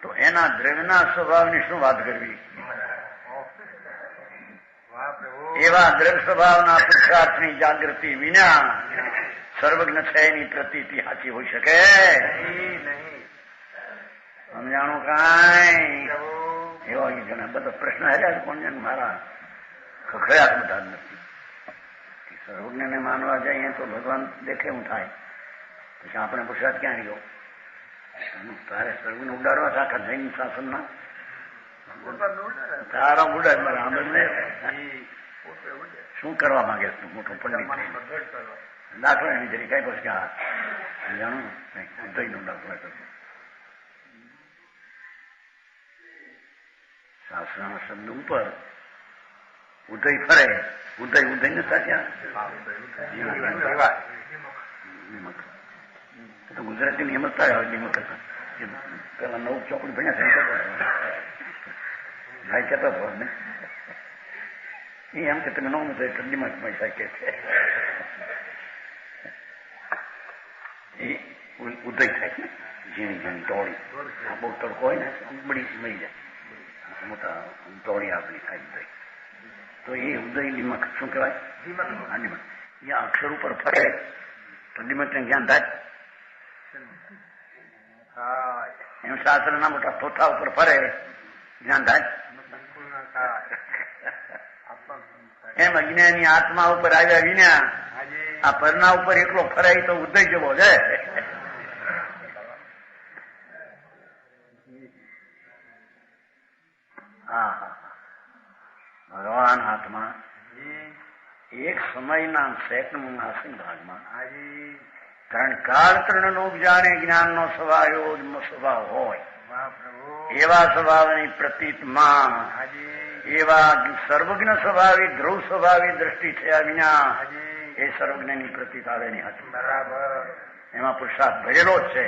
તો એના દ્રવ્યના સ્વભાવની શું વાત કરવી? એવા દ્રવ્ય સ્વભાવના પુરુષાર્થની જાગૃતિ વિના સર્વજ્ઞ છે એની પ્રતીતિ સાચી હોઈ શકે? સમજાણું કાંઈ? એવા ઘણા બધા પ્રશ્ન હર્યા કોણ મારા ખખડ્યા બધા નથી. સર્વજ્ઞને માનવા જઈએ તો ભગવાન દેખે હું થાય પછી આપણે પુરુષાર્થ ક્યાં રહ્યો? તારે સર્વને ઉડાડવા છે આખા જૈન શાસનમાં તારા ઉડાડ મારા આંબળને શું કરવા માંગે તું મોટો પંડિત દાખલો એની જરી કઈ પછી હા જાણું જઈને દાખલો શાસ્ત્રના શબ્દ ઉપર ઉદય ફરે, ઉદય ને સાચ્યા તો ગુજરાતી નિયમત થાય નિયમત કરતા પેલા 9 ચોપડી ભણ્યા ભાઈ કહેતા હતો ને એમ કે તમે નોમ તો ઠંડીમાં પૈસા કે છે એ ઉદય થાય ને ઝીણી ઝીણી ટોળી. આ બહુ તડકો હોય ને બળી મરી જાય, મોટા ટોળી આપણી થાય ઉદય. તો એ ઉદય નિમક શું કહેવાય? નિમક. એ અક્ષર ઉપર ફરે તો નિમક ને જ્ઞાન થાય. એમ શાસ્ત્રના મોટા થોથા ઉપર ફરે જ્ઞાન થાય. એમ અજ્ઞાની આત્મા ઉપર આવ્યા વિના આ પરના ઉપર એકલો ફરાય તો ઉદય જેવો છે. ભગવાન આત્મા એક સમયના સેકન્ડના ભાગમાં કારણ કાળ ત્રણનો જાણે જ્ઞાનનો સ્વભાવ એવો જ સ્વભાવ હોય એવા સ્વભાવની પ્રતીતમાં એવા સર્વજ્ઞ સ્વભાવી ધ્રુવ સ્વભાવી દ્રષ્ટિ થયા વિના એ સર્વજ્ઞની પ્રતીત આવે નહીં હતી. બરાબર. એમાં પુરુષાર્થ ભરેલો જ છે,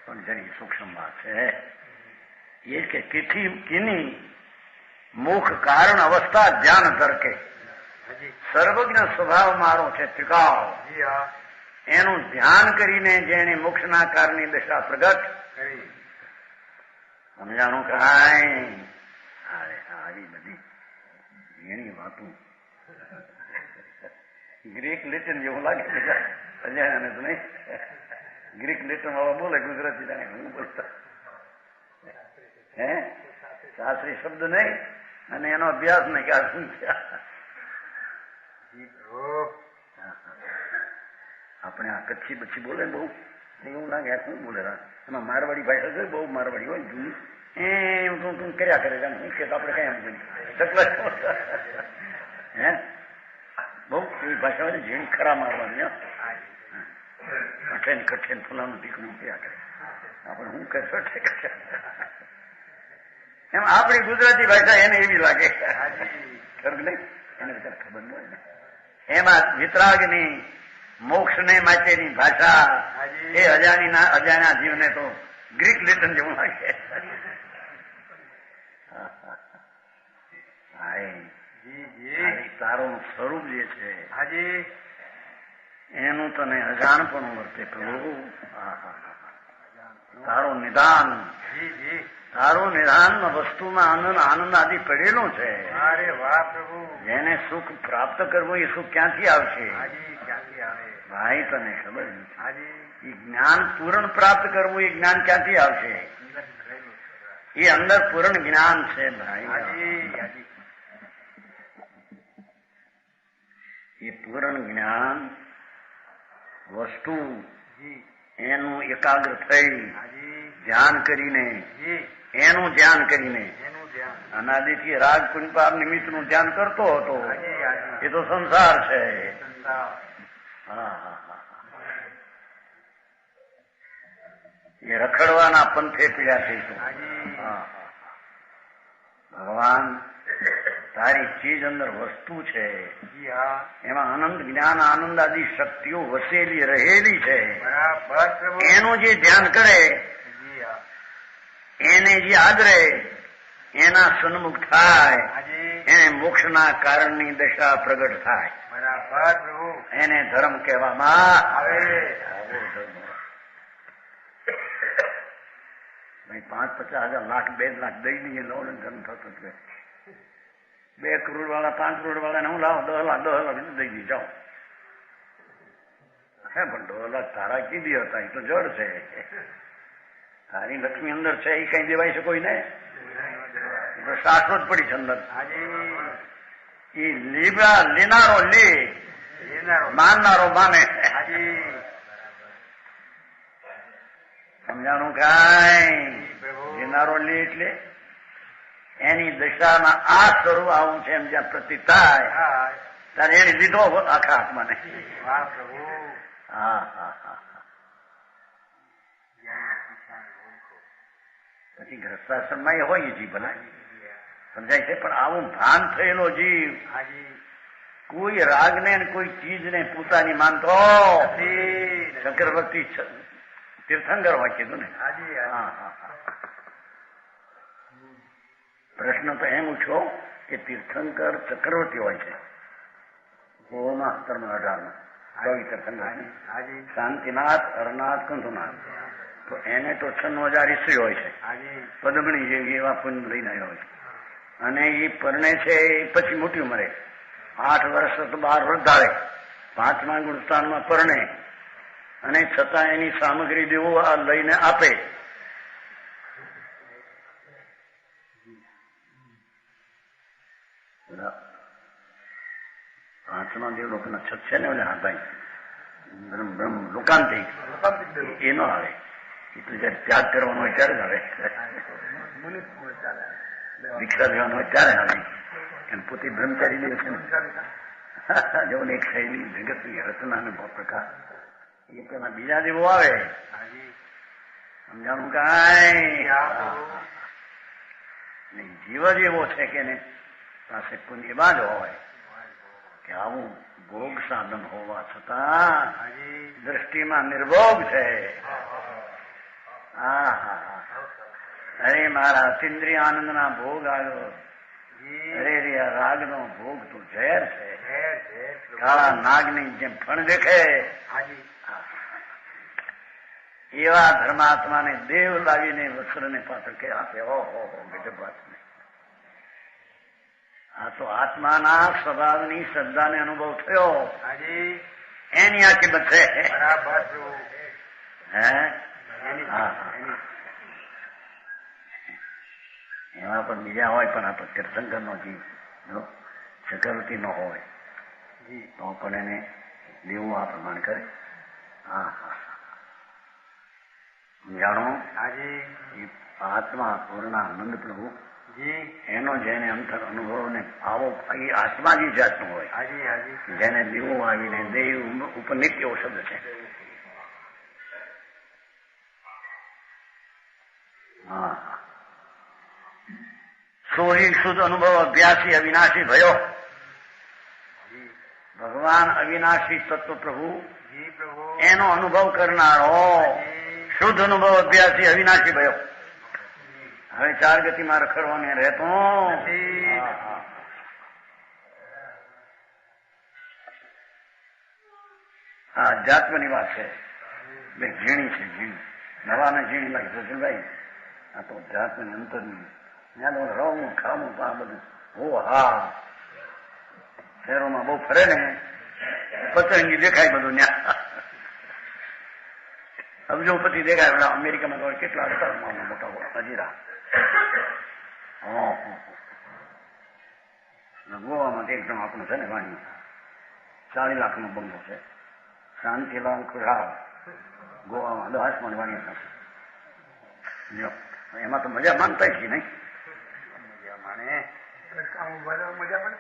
પણ જેની સૂક્ષ્મ વાત છે એ કે કિની મુખ કારણ અવસ્થા ધ્યાન ધરકે સર્વજ્ઞ સ્વભાવ મારો છે ત્રિકાળ, એનું ધ્યાન કરીને જેને મોક્ષના કાળની દશા પ્રગટ સમજાણું કાંઈ આવી બધી એની વાતું ગ્રીક લેટિન જેવું લાગે અજાણ્યાને તો નહીં. ગ્રીક લેટિન વાળા બોલે ગુજરાતી જાણે હું બોલતા હે શાસ્ત્રી શબ્દ નહીં અને એનો અભ્યાસ નહીં કે આ શું છે. આપણે આ કચ્છી બચ્છી બોલે બહુ એવું લાગે આ શું બોલે એમાં મારવાડી ભાષા જોઈ બહુ મારવાડી હોય જૂની એમ તું કર્યા કરે શું કે આપણે કઈ એમ જોઈ હે બહુ એવી ભાષા હોય ઝીણી ખરા મારવાની કઠેન કઠેન ફલાનું દીકરું કર્યા કરે આપણે હું કરશો એમ આપણી ગુજરાતી ભાષા એને એવી લાગે ખરું નહીં એને બિચારા ખબર ન હોય ને. એમાં વિતરાગની મોક્ષને માટેની ભાષા એ અજાણ્યા જીવને તો ગ્રીક લેટન જેવું લાગે. તારું સ્વરૂપ જે છે એનું તને અજાણપણું વર્તે પ્રભુ. તારું નિદાન વસ્તુમાં આનંદ આદિ પડેલું છે. અરે વાહ પ્રભુ. જેને સુખ પ્રાપ્ત કરવું એ સુખ ક્યાંથી આવશે ભાઈ તને ખબર નથી. એ જ્ઞાન પૂર્ણ પ્રાપ્ત કરવું એ જ્ઞાન ક્યાંથી આવશે? એ અંદર પૂર્ણ જ્ઞાન છે ભાઈ. એ પૂર્ણ જ્ઞાન વસ્તુ એનું એકાગ્ર થઈ ધ્યાન કરીને એનું ધ્યાન કરીને અનાદિથી રાગ કુંપાર નિમિત્ત નું ધ્યાન કરતો હતો એ તો સંસાર છે. એ રખડવાના પંથે પીડ્યા થઈશું. ભગવાન તારી ચીજ અંદર વસ્તુ છે એમાં આનંદ જ્ઞાન આનંદ આદિ શક્તિઓ વસેલી રહેલી છે. એનું જે ધ્યાન કરે એને જે આદરે એના સન્મુખ થાય એને મોક્ષના કારણની દશા પ્રગટ થાય. એને ધર્મ કહેવામાં આવે. 5-50,000 લાખ 2 લાખ દઈ દઈએ લો ધર્મ થતો જ 2 કરોડ વાળા 5 કરોડ વાળાને હું લાવો 10 લાખ દઈ દી જાઓ. હે પણ 10 લાખ તારા કીધી હતા એ તો જડ છે. તારી લક્ષ્મી અંદર છે એ કઈ દેવાય છે કોઈ ને શાસ્ત્રો જ પડી છે અંદર. એ લેનારો લે માનનારો માને. સમજાણું કાંઈ? લેનારો લે એટલે એની દશામાં આ સ્વરૂપ આવું છે એમ જ્યાં પ્રતિ થાય ત્યારે એને લીધો આખા આત્માને. પછી ગ્રસ્તાશ્રમમાં એ હોય જીવ ભલા સમજાય છે, પણ આવું ભાન થયેલો જીવ કોઈ રાગને કોઈ ચીજને પોતાની માનતો ચક્રવર્તી તીર્થંકર હોય કીધું ને. પ્રશ્ન તો એમ ઉઠ્યો કે તીર્થંકર ચક્રવર્તી હોય છે 16 તીર્થંકર, શાંતિનાથ, હરનાથ, કંથુનાથ, તો એને તો 96,000 ઈસવી હોય છે. પદ્મણી જેવી એવા પુણ્ય લઈને આવ્યો હોય છે. અને એ પરણે છે પછી મોટી ઉંમરે 8 વર્ષ તો 12 વર્ષ ધારે 5મા ગુણસ્થાનમાં પરણે, અને છતાં એની સામગ્રી દેવું આ લઈને આપે. પાંચમા દેવ લોકોના છત છે ને હા ભાઈ બ્રહ્મ લોકાંતિક એ ન આવે, એટલે જયારે ત્યાગ કરવાનો હોય ત્યારે જ આવે, દીક્ષા લેવાનો હોય ત્યારે આવે. એમ પોતે બ્રહ્મચારી દેવ છે ને જેવું એક શૈલી જગતની રચના અને પ્રકાર એ પેલા બીજા દેવો આવે. સમજાણું કાંઈ જીવ જ એવો છે કે એને પાસે પુણ્ય બાદ હોય કે આવું ભોગ સાધન હોવા છતાં દ્રષ્ટિમાં નિર્ભોગ છે. અરે મારા અતિન્દ્રિય આનંદના ભોગ આવ્યો, અરે રે રાગનો ભોગ તો ઝેર છે, કાળા નાગની જેમ ફણ દેખે. એવા ધર્માત્માને દેવ લાવીને વસ્ત્રને પાત્ર કે આપે. ઓહો ગજબ વાત નહીં. આ તો આત્માના સ્વભાવની શ્રદ્ધાને અનુભવ થયો એની આ કિંમત છે. એમાં પણ બીજા હોય, પણ આપણે તીર્થંકર નો જીવ ચક્રવર્તી નો હોય તો પણ એને દેવું આ પ્રમાણ કરે. જાણો આત્મા પૂર્ણાનંદ પ્રભુ એનો જેને અંતર અનુભવ ને આવો એ આત્મા જ જાતનો હોય, જેને દેવું આવીને દેવ ઉપનિત્ય એવો શબ્દ છે. સોહી શુદ્ધ અનુભવ અભ્યાસી અવિનાશી ભયો. ભગવાન અવિનાશી તત્વ પ્રભુ એનો અનુભવ કરનારો શુદ્ધ અનુભવ અભ્યાસી અવિનાશી ભયો. હવે 4 ગતિમાં રખડવાને રહેતો. હા અધ્યાત્મની વાત છે, બે ઝીણી છે, ઝીણી નવાને ઝીણી લાગે ભાઈ. આ તો અધ્યાત્મની અંતરની ત્યાં રહું ખાવું આ બધું. ઓ હા શહેરોમાં બહુ ફરે ને પતંગી દેખાય બધું ત્યાં અબજોપતિ દેખાય. અમેરિકામાં તો કેટલા મોટા હજીરા. ગોવામાં એકદમ આપણું છે ને વાણી 40 લાખનો બંગલો છે. શાંતિલાલ ખુરાબ ગોવામાં 10 મણ વાણી થશે. એમાં તો મજા માનતા છે નહીં. મજા માને મજા પડે.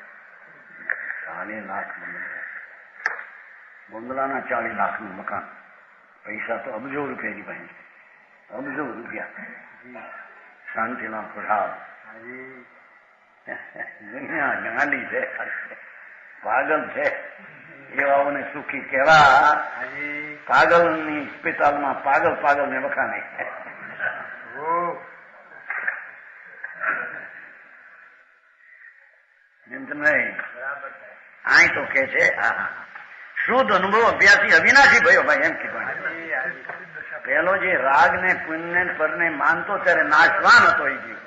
40 લાખ બંગલાના 40 લાખનું મકાન. પૈસા તો અબજો રૂપિયાની પાસે, અબજો રૂપિયા. શાંતિલાલ ખુરાબ ગાંડી છે, પાગલ છે. એવાઓને સુખી કેવા. પાગલની હોસ્પિટલમાં પાગલ ને વખાણે. અહીં તો કે છે શુદ્ધ અનુભવ અભ્યાસી અવિનાશી ભયો. ભાઈ એમ કીધું. પેલો જે રાગ ને પુણ્ય ને પરને માનતો ત્યારે નાશવાન હતો એ જીવ.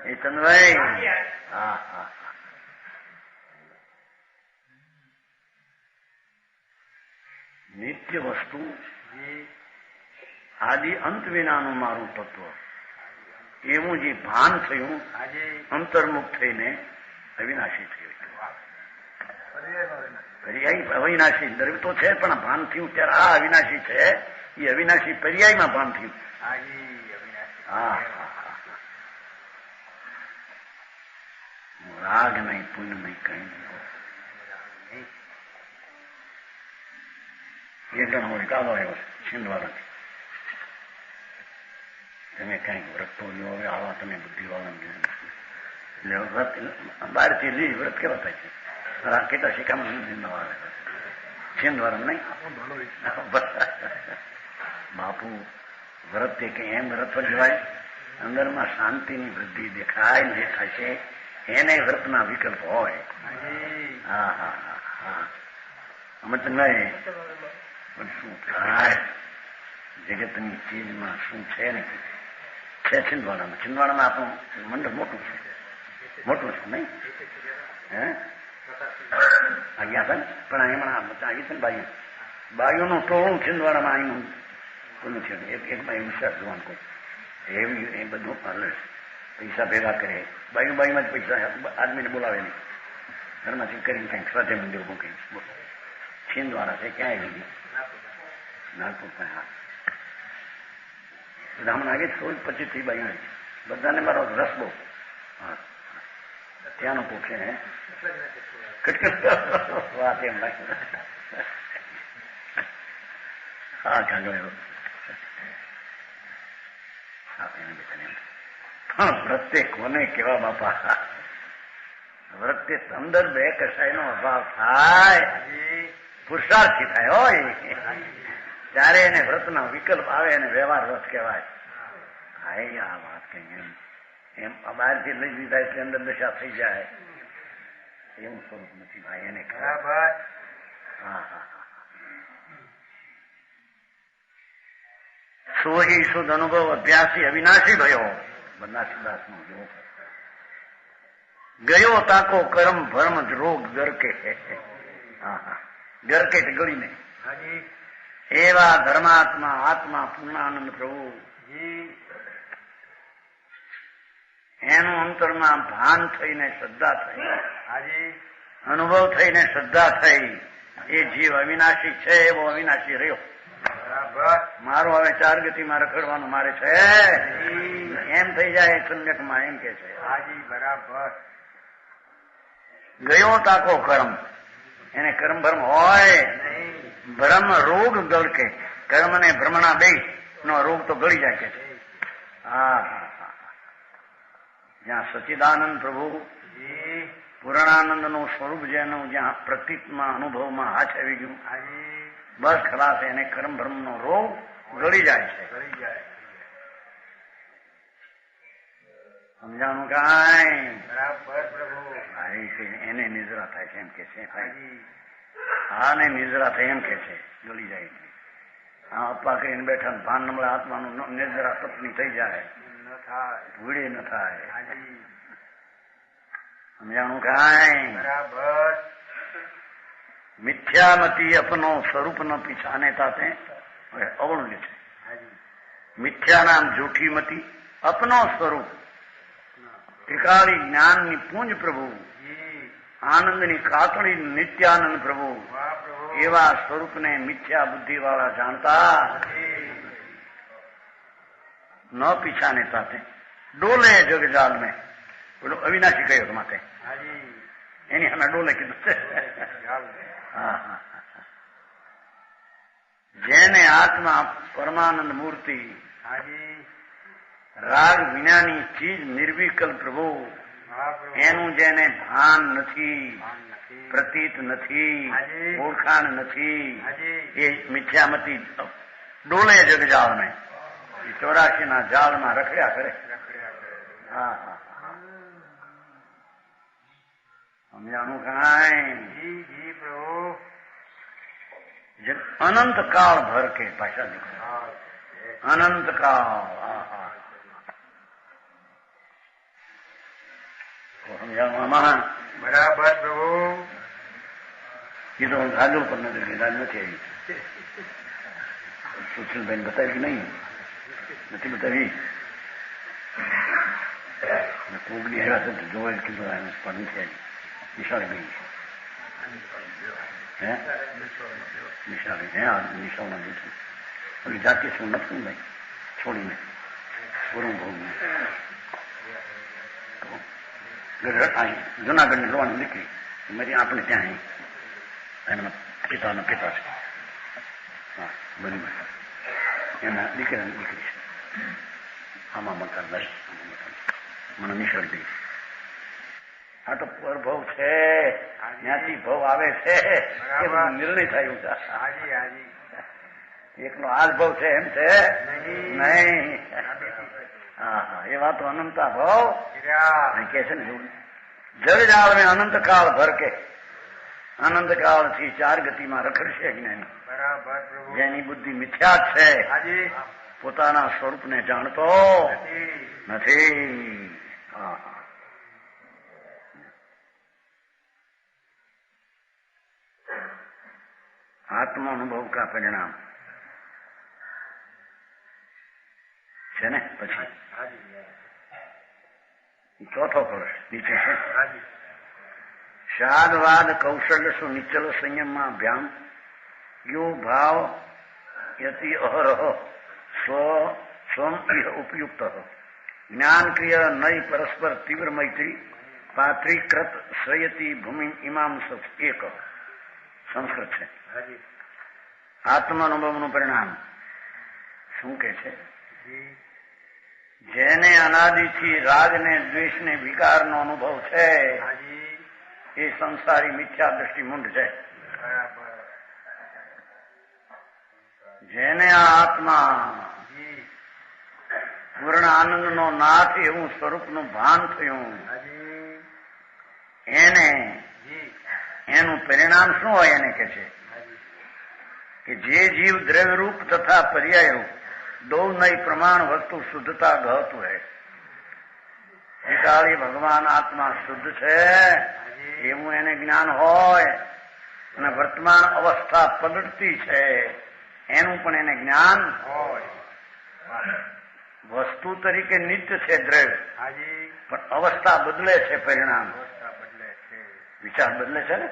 એ ચંદ્રભાઈ નિત્ય વસ્તુ આદિ અંત વિનાનું મારું તત્વ એવું જે ભાન થયું અંતર્મુખ થઈને અવિનાશી થયું. અવિનાશી દ્રવ્ય તો છે પણ ભાન થયું ત્યારે આ અવિનાશી છે. એ અવિનાશી પર્યાયમાં ભાન થયું. રાગ નહીં પુણ્ય નહીં કઈ નહીં. એક જણ હોય કાલો આવ્યો છીંદવાડાથી તમે કંઈક વ્રત તો લો, હવે આવા તમે બુદ્ધિવાળા એટલે વ્રત બહારથી લઈ વ્રત કેવા થાય છે? કેટલા શીખામણ છેન્દવાળા નહીં બાપુ વ્રત એ કે એમ વ્રત જવાય અંદરમાં શાંતિની વૃદ્ધિ દેખાય ને થશે એને વ્રતના વિકલ્પ હોય. હા હા હા હા સમજ નહીં પણ શું થાય જગતની ચીજમાં શું છે ને છે છિંદવાડામાં. છિંદવાડામાં આપણું મંડળ મોટું છે નહીં હે ગયા હતા પણ એમણા આવી છે ને બાયુનું ટોળું છિંદવાડામાં અહીંનું કોનું છે એક બાયું વિશ્વાસ જોવાનું કોઈ એવી એ બધું પૈસા ભેગા કરે બાયુમાં જ પૈસા આદમીને બોલાવે નહીં ઘરમાંથી કરીને કંઈક સ્વાધ્યાય મંદિર મૂકી છિંદવાડા છે ક્યાં આવી નાગપુર પણ હા બધા હમણાં આગે 16-25 બાયું બધાને મારો રસ બહુ હા ત્યાંનો કોક છે વાત એમ હા કાગળ વ્રતે કોને કેવા બાપા વ્રતે અંદર બે કસાયનો અભાવ થાય પુરુષાર્થી થાય હોય ત્યારે એને વ્રતનો વિકલ્પ આવે અને વ્યવહાર વ્રત કહેવાય. હા આ વાત કઈ એમ બહારથી લઈ લીધા એટલે અંદર દશા થઈ જાય એવું સ્વરૂપ નથી ભાઈ એને બરાબર. હા હા સોહી શુદ્ધ અનુભવ અભ્યાસી અવિનાશી ભયો બનાસીદાસ નો જો ગયો તાકો કર્મ ભરમ રોગ ગરકે ગરકે ગળીને એવા ધર્માત્મા આત્મા પૂર્ણાનંદ પ્રભુ એનું અંતરમાં ભાન થઈને શ્રદ્ધા થઈ અનુભવ થઈને શ્રદ્ધા થઈ એ જીવ અવિનાશી છે એવો અવિનાશી રહ્યો. મારું હવે 4 ગતિમાં રખડવાનું મારે છે એમ થઈ જાય સંજકમાં એમ કે છે. બરાબર ગયો તાકો કર્મ એને કર્મ ભ્રમ હોય ભ્રમ રોગ ગળકે કર્મ ને ભ્રમણા બે નો રોગ તો ગળી જાય કે છે. હા જ્યાં સચિદાનંદ પ્રભુ પૂર્ણાનંદ નું સ્વરૂપ જેનું જ્યાં પ્રતીતમાં અનુભવમાં હાથ આવી ગયું બસ ખલાસ એને કર્મ ભ્રમ નો રોગ ગળી જાય છે. સમજાણું કાંઈ એને નિદ્રા થાય છે એમ કે છે. હા ને નિદ્રા થાય એમ કે છે ગળી જાય. હા અપ્પા કરીને બેઠા ભાન નમળા આત્માનું નિદ્રા તપની થઈ જાય ભૂડી ન થાય. સમજાણું કાંઈ બરાબર. મિથ્યામતી અપનો સ્વરૂપ ન પીછાને તાતે અવળું છે. મિથ્યા નામ જૂઠી મતી અપનો સ્વરૂપ ત્રિકાળી જ્ઞાનની પૂંજ પ્રભુ આનંદની કાતળી નિત્યાનંદ પ્રભુ એવા સ્વરૂપને મિથ્યા બુદ્ધિ વાળા જાણતા ન પીછાને તાતે ડોલે જગજાલ મેં પેલો અવિનાશી કહ્યો માટે એની અમે ડોલે કીધું છે. જેને આત્મા પરમાનંદ મૂર્તિ રાગ વિનાની ચીજ નિર્વિકલ્પ પ્રભુ એનું જેને ભાન નથી પ્રતીત નથી ઓળખાણ નથી એ મિથ્યામતી ડોલે જગજાળ ને 84 ના જાળમાં રખડ્યા કરે. હા હા સમજાણું કાંઈ અનંત કાળ ભર કે ભાષા લીખો અનંત કાળ. સમજાવવામાં બરાબર પ્રભુ કીધું રાજુ પર નજર રાજ નથી આવી સુશીલભાઈ બતાવી નહીં નથી બતાવી કોગડી આવ્યા છે જોવા કીધું પણ નથી આવી નિશાળી ગઈ હે નિશાળી હે નિશાળમાં દીધું ઓલી જાતિ શું નથી ભાઈ છોડીને પૂરું ભોગવું જુનાગઢની લોવાની દીકરી મારી આપણે ત્યાં એના પિતાના પિતા છે. હા બરાબર એના દીકરાની દીકરી છે આમાં મકાન નહીં, મને નિસળ દઈ. આ તો પરભવ છે, ત્યાંથી ભવ આવે છે એ નિર્ણય થયું છે. એકનો આજ ભવ છે એમ છે નહીં. હા હા, એ વાતો અનંતા ભાવ કે છે ને. જળ જાળ મેં અનંત કાળ ભર કે આનંદ કાળથી ચાર ગતિમાં રખડશે જ્ઞાની. જેની બુદ્ધિ મિથ્યા છે, પોતાના સ્વરૂપને જાણતો નથી. આત્માનુભવ કા પરિણામ છે ને. પછી ચોથો પુરુષ નીચે છે. શાદવાદ કૌશલ્ય સુ નિચલ સંયમમાં અભ્યામ યો ભાવ યતિ અહરહ સ્વમ ઉપયુક્ત જ્ઞાન ક્રિય નય પરસ્પર તીવ્ર મૈત્રી પાત્રીકૃત શ્રયતી ભૂમિ ઇમામ એક સંસ્કૃત છે. આત્માનુભવનું પરિણામ શું કે છે? જેને અનાદિથી રાગ ને દ્વેષ ને વિકારનો અનુભવ છે એ સંસારી મિથ્યા દ્રષ્ટિ મૂંઢ છે. જેને આ આત્મા પૂર્ણ આનંદનો નાથ એવું સ્વરૂપનું ભાન થયું એને એનું પરિણામ શું હોય? એને કે છે કે જે જીવ દ્રવ્યરૂપ તથા પર્યાય રૂપ દો નઈ પ્રમાણ વસ્તુ શુદ્ધતા ગહતું હૈ. વિકાળી ભગવાન આત્મા શુદ્ધ છે એવું એને જ્ઞાન હોય અને વર્તમાન અવસ્થા પલટતી છે એનું પણ એને જ્ઞાન હોય. વસ્તુ તરીકે નિત્ય છે દ્રવ્ય, પણ અવસ્થા બદલે છે, પરિણામ વિચાર બદલે છે ને,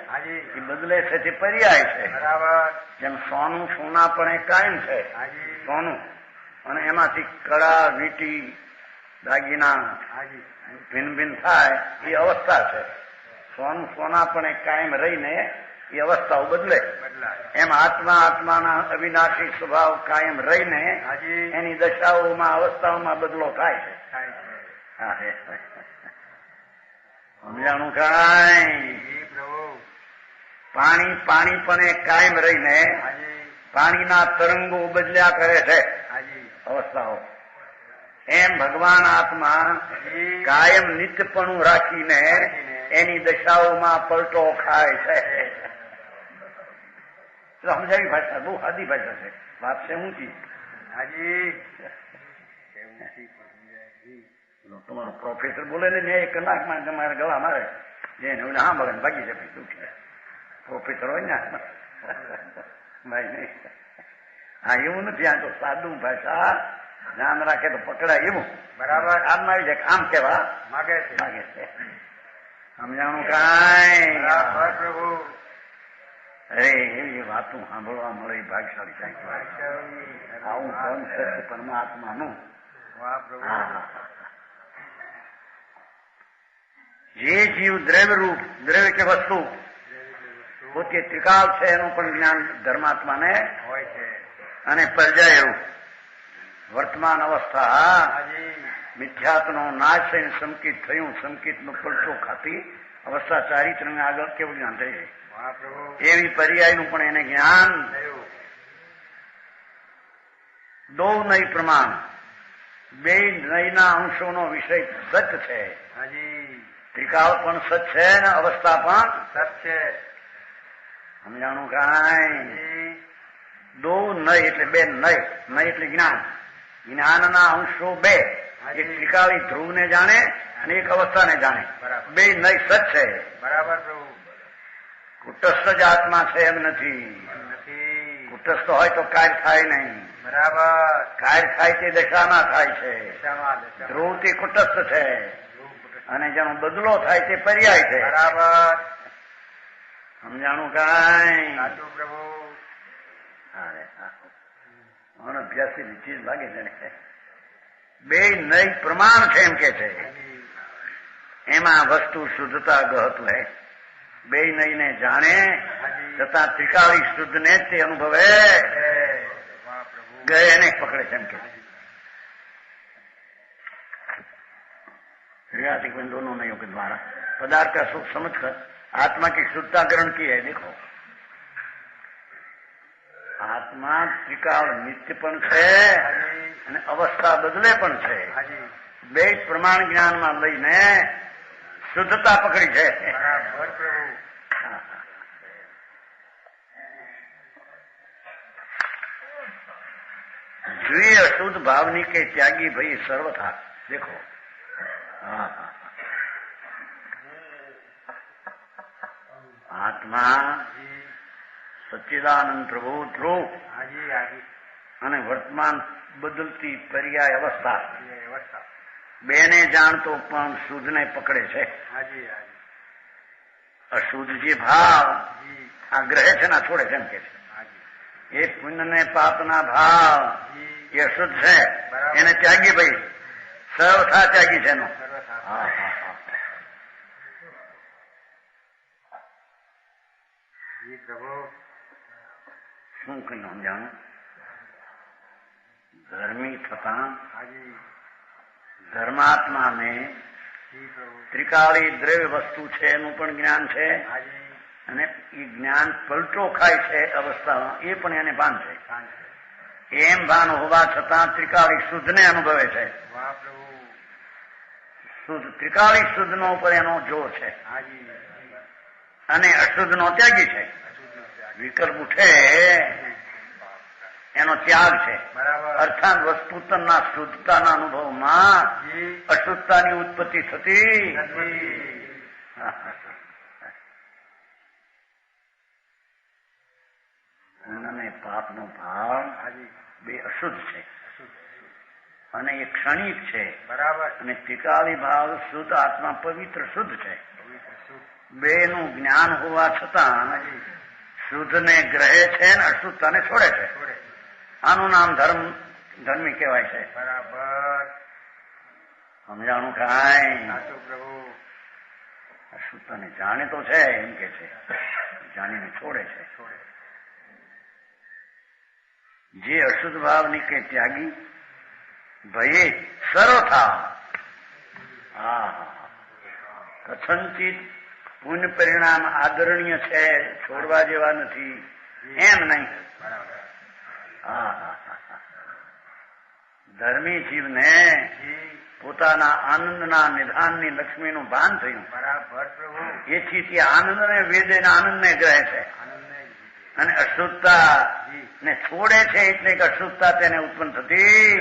એ બદલે છે તે પર્યાય છે. જેમ સોનું સોના પણ એ કાયમ છે સોનું, અને એમાંથી કડા વીંટી દાગીના ભિન્ન ભિન્ન થાય એ અવસ્થા છે. સોનું સોના પણ એ કાયમ રહીને એ અવસ્થાઓ બદલે. એમ આત્માના અવિનાશી સ્વભાવ કાયમ રહીને એની દશાઓમાં અવસ્થાઓમાં બદલો થાય છે. સમજાણું? કાંઈ પાણી પણ એ કાયમ રહીને પાણીના તરંગો બદલ્યા કરે છે અવસ્થાઓ. એમ ભગવાન આત્મા કાયમ નિત્યપણું રાખીને એની દશાઓમાં પલટો ખાય છે. સમજાવી ભાષા બહુ સાદી ભાષા છે, વાત છે ઊંચી. તમારો પ્રોફેસર બોલે ને 1 કલાકમાં તમારે ગળા મારે જઈને ઓલે સાંભળે ને ભાગી જાય. દુઃખી પ્રોફેસર હોય ને ભાઈ નહીં. હા, એવું નથી. આ તો સાદું ભાષા ધ્યાન રાખે તો પકડાય એવું. બરાબર. આમાં આવી જાય આમ કેવા માગે છે. સમજાણું? કાંઈ પ્રભુ. અરે એવી વાતો સાંભળવા મળે એ ભાગશાળી ક્યાંક આવું પરમ સત્ય પરમાત્માનું. જે જીવ દ્રવ્ય રૂપ, દ્રવ્ય કે વસ્તુ પોતે ત્રિકાળ છે એનું પણ જ્ઞાન ધર્માત્માને હોય છે. અને પર્યાય રૂપ વર્તમાન અવસ્થા મિથ્યાત્વનો નાશ થઈને સંકિત થયું, સંકિતનો પલટો ખાતી અવસ્થા ચારિત્રને આગળ કેવું જ્ઞાન થઈ જાય એવી પર્યાયનું પણ એને જ્ઞાન થયું. દો નઈ પ્રમાણ, બે નયના અંશોનો વિષય સચ છે. ત્રિકાળ પણ સચ છે ને અવસ્થા પણ સચ છે. સમજાણું? કાંઈ દો નય એટલે બે નય. નય એટલે જ્ઞાન. જ્ઞાનના અંશો બે, એક ત્રિકાળી ધ્રુવને જાણે અને એક અવસ્થાને જાણે. બે નય સચ છે. બરાબર. કુટસ્થ જ આત્મા છે એમ નથી. કુટસ્થ હોય તો કાર્ય થાય નહીં. બરાબર. કાર્ય થાય તે દશામાં થાય છે. ધ્રુવ તે કુટસ્થ છે અને જેનો બદલો થાય તે પર્યાય છે. બરાબર. સમજાણું? કાંઈ સાચું પ્રભુ. અભ્યાસી ચીજ લાગે છે ને. બે નય પ્રમાણ છે એમ કે છે. એમાં વસ્તુ શુદ્ધતા ગહતું હે. બે નયને જાણે તથા ત્રિકાળી શુદ્ધ ને તે અનુભવે ગયે એને પકડે છે એમ કે. श्रीयातिक में दोनों नयों के द्वारा पदार्थ का सुख समझ कर आत्मा की शुद्धता ग्रहण की है। देखो आत्मा त्रिकाल नित्य पण छे અને અવસ્થા બદલે પણ છે। બે પ્રમાણ જ્ઞાનમાં લઈને શુદ્ધતા પકડી છે। જોઈએ અશુદ્ધ ભાવની કે ત્યાગી ભાઈ સર્વથા। देखो આત્મા સચ્ચિદાનંદ પ્રભુ ધ્રુવ અને વર્તમાન બદલતી પર્યાય અવસ્થા બેને જાણતો પણ શુદ્ધને પકડે છે। અશુદ્ધ જે ભાવ આ ગ્રહે છે ના છોડે છે એમ કે છે। એ પુણ્ય ને પાપના ભાવ એ અશુદ્ધ છે એને ત્યાગી ભાઈ સર્વથા ત્યાગી છે એનો। શું કઈ સમજાણું ધર્મી થતા ધર્માત્માને ત્રિકાળી દ્રવ્ય વસ્તુ છે એનું પણ જ્ઞાન છે અને એ જ્ઞાન પલટો ખાય છે અવસ્થામાં એ પણ એને ભાન છે। એમ ભાન હોવા છતાં ત્રિકાળી શુદ્ધને અનુભવે છે। શુદ્ધ ત્રિકાળી શુદ્ધનો ઉપર એનો જોર છે અને અશુદ્ધનો ત્યાગી છે। વિકલ્પ ઉઠે એનો ત્યાગ છે। અર્થાત વસ્તુતના શુદ્ધતાના અનુભવમાં અશુદ્ધતાની ઉત્પત્તિ થતી અને પાપનો ભાવ બે અશુદ્ધ છે અને એ ક્ષણિક છે અને ત્રિકાળી ભાવ શુદ્ધ આત્મા પવિત્ર શુદ્ધ છે। બેનું જ્ઞાન હોવા છતાં શુદ્ધને ગ્રહે છે ને અશુદ્ધતાને છોડે છે। આનું નામ ધર્મી કહેવાય છે। સમજાણું કાંઈ અશુદ્ધતાને જાણે તો છે એમ કે છે જાણીને છોડે છે। જે અશુદ્ધ ભાવની કે ત્યાગી ભયે સર્વથા કથનચિત પુણ્ય પરિણામ આદરણીય છે છોડવા જેવા નથી એમ નહીં। ધર્મી જીવને પોતાના આનંદના નિધાનની લક્ષ્મીનું ભાન થયું એથી તે આનંદને વેદે આનંદને ગ્રહે છે અને અશુદ્ધતા ને છોડે છે એટલે કે અશુદ્ધતા તેને ઉત્પન્ન થતી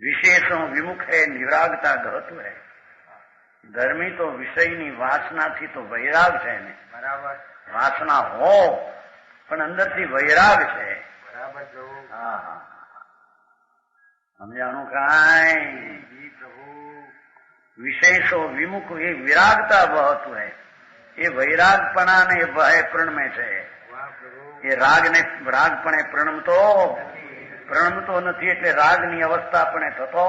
વિશેષો વિમુખ હૈ નિરાગતા ગહતું હૈ। ધર્મી તો વિષયની વાસનાથી તો વૈરાગ છે ને વાસના હો પણ અંદરથી વૈરાગ છે। સમજાણું કાંઈ વિશેષો વિમુખ એ વિરાગતા વહતું હૈ એ વૈરાગપણાને વહે પ્રણમે છે। એ રાગપણે પ્રણમતો નથી એટલે રાગની અવસ્થા પણ થતો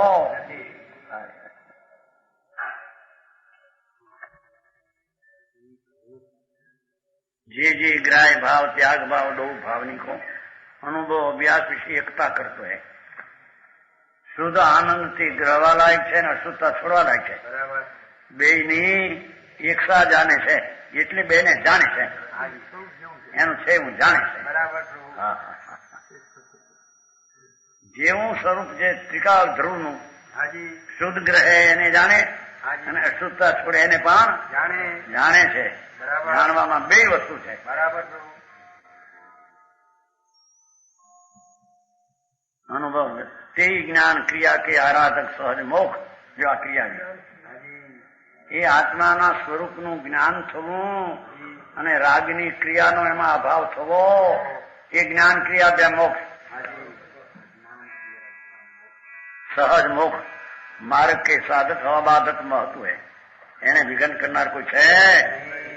જે ગ્રાહ્ય ભાવ त्याग भाव दो भावनी को अनुभव अभ्यास विषय एकता करतो है। શુદ્ધ આનંદથી ગ્રહવા લાયક છે ને અશુદ્ધતા છોડવા લાયક છે। બેયની એકસા જાણે છે એટલે બેને જાણે છે એનું છે હું જાણે છે। જેવું સ્વરૂપ છે ત્રિકાળ ધ્રુવનું શુદ્ધ ગ્રહે એને જાણે અને અશુદ્ધતા છોડે એને પણ જાણે છે। જાણવામાં બે વસ્તુ છે। અનુભવ તે જ્ઞાન ક્રિયા કે આરાધક સહજ મોક્ષ જેવા ક્રિયા એ આત્માના સ્વરૂપનું જ્ઞાન થવું અને રાગની ક્રિયાનો એમાં અભાવ થવો એ જ્ઞાન ક્રિયા બે મોક્ષ। સહજ મોક્ષ માર્ગ કે સાધક હવા બાધક મહત્વ હે એને વિઘન કરનાર કોઈ છે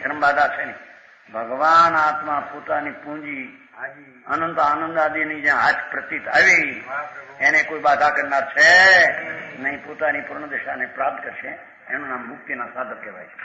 કર્મ બાધા છે નહીં। ભગવાન આત્મા પોતાની પૂંજી અનંત આનંદ આદિની જ્યાં હાથ પ્રતીત આવી એને કોઈ બાધા કરનાર છે નહીં। પોતાની પૂર્ણ દિશાને પ્રાપ્ત કરશે એનું નામ મુક્તિના સાધક કહેવાય છે।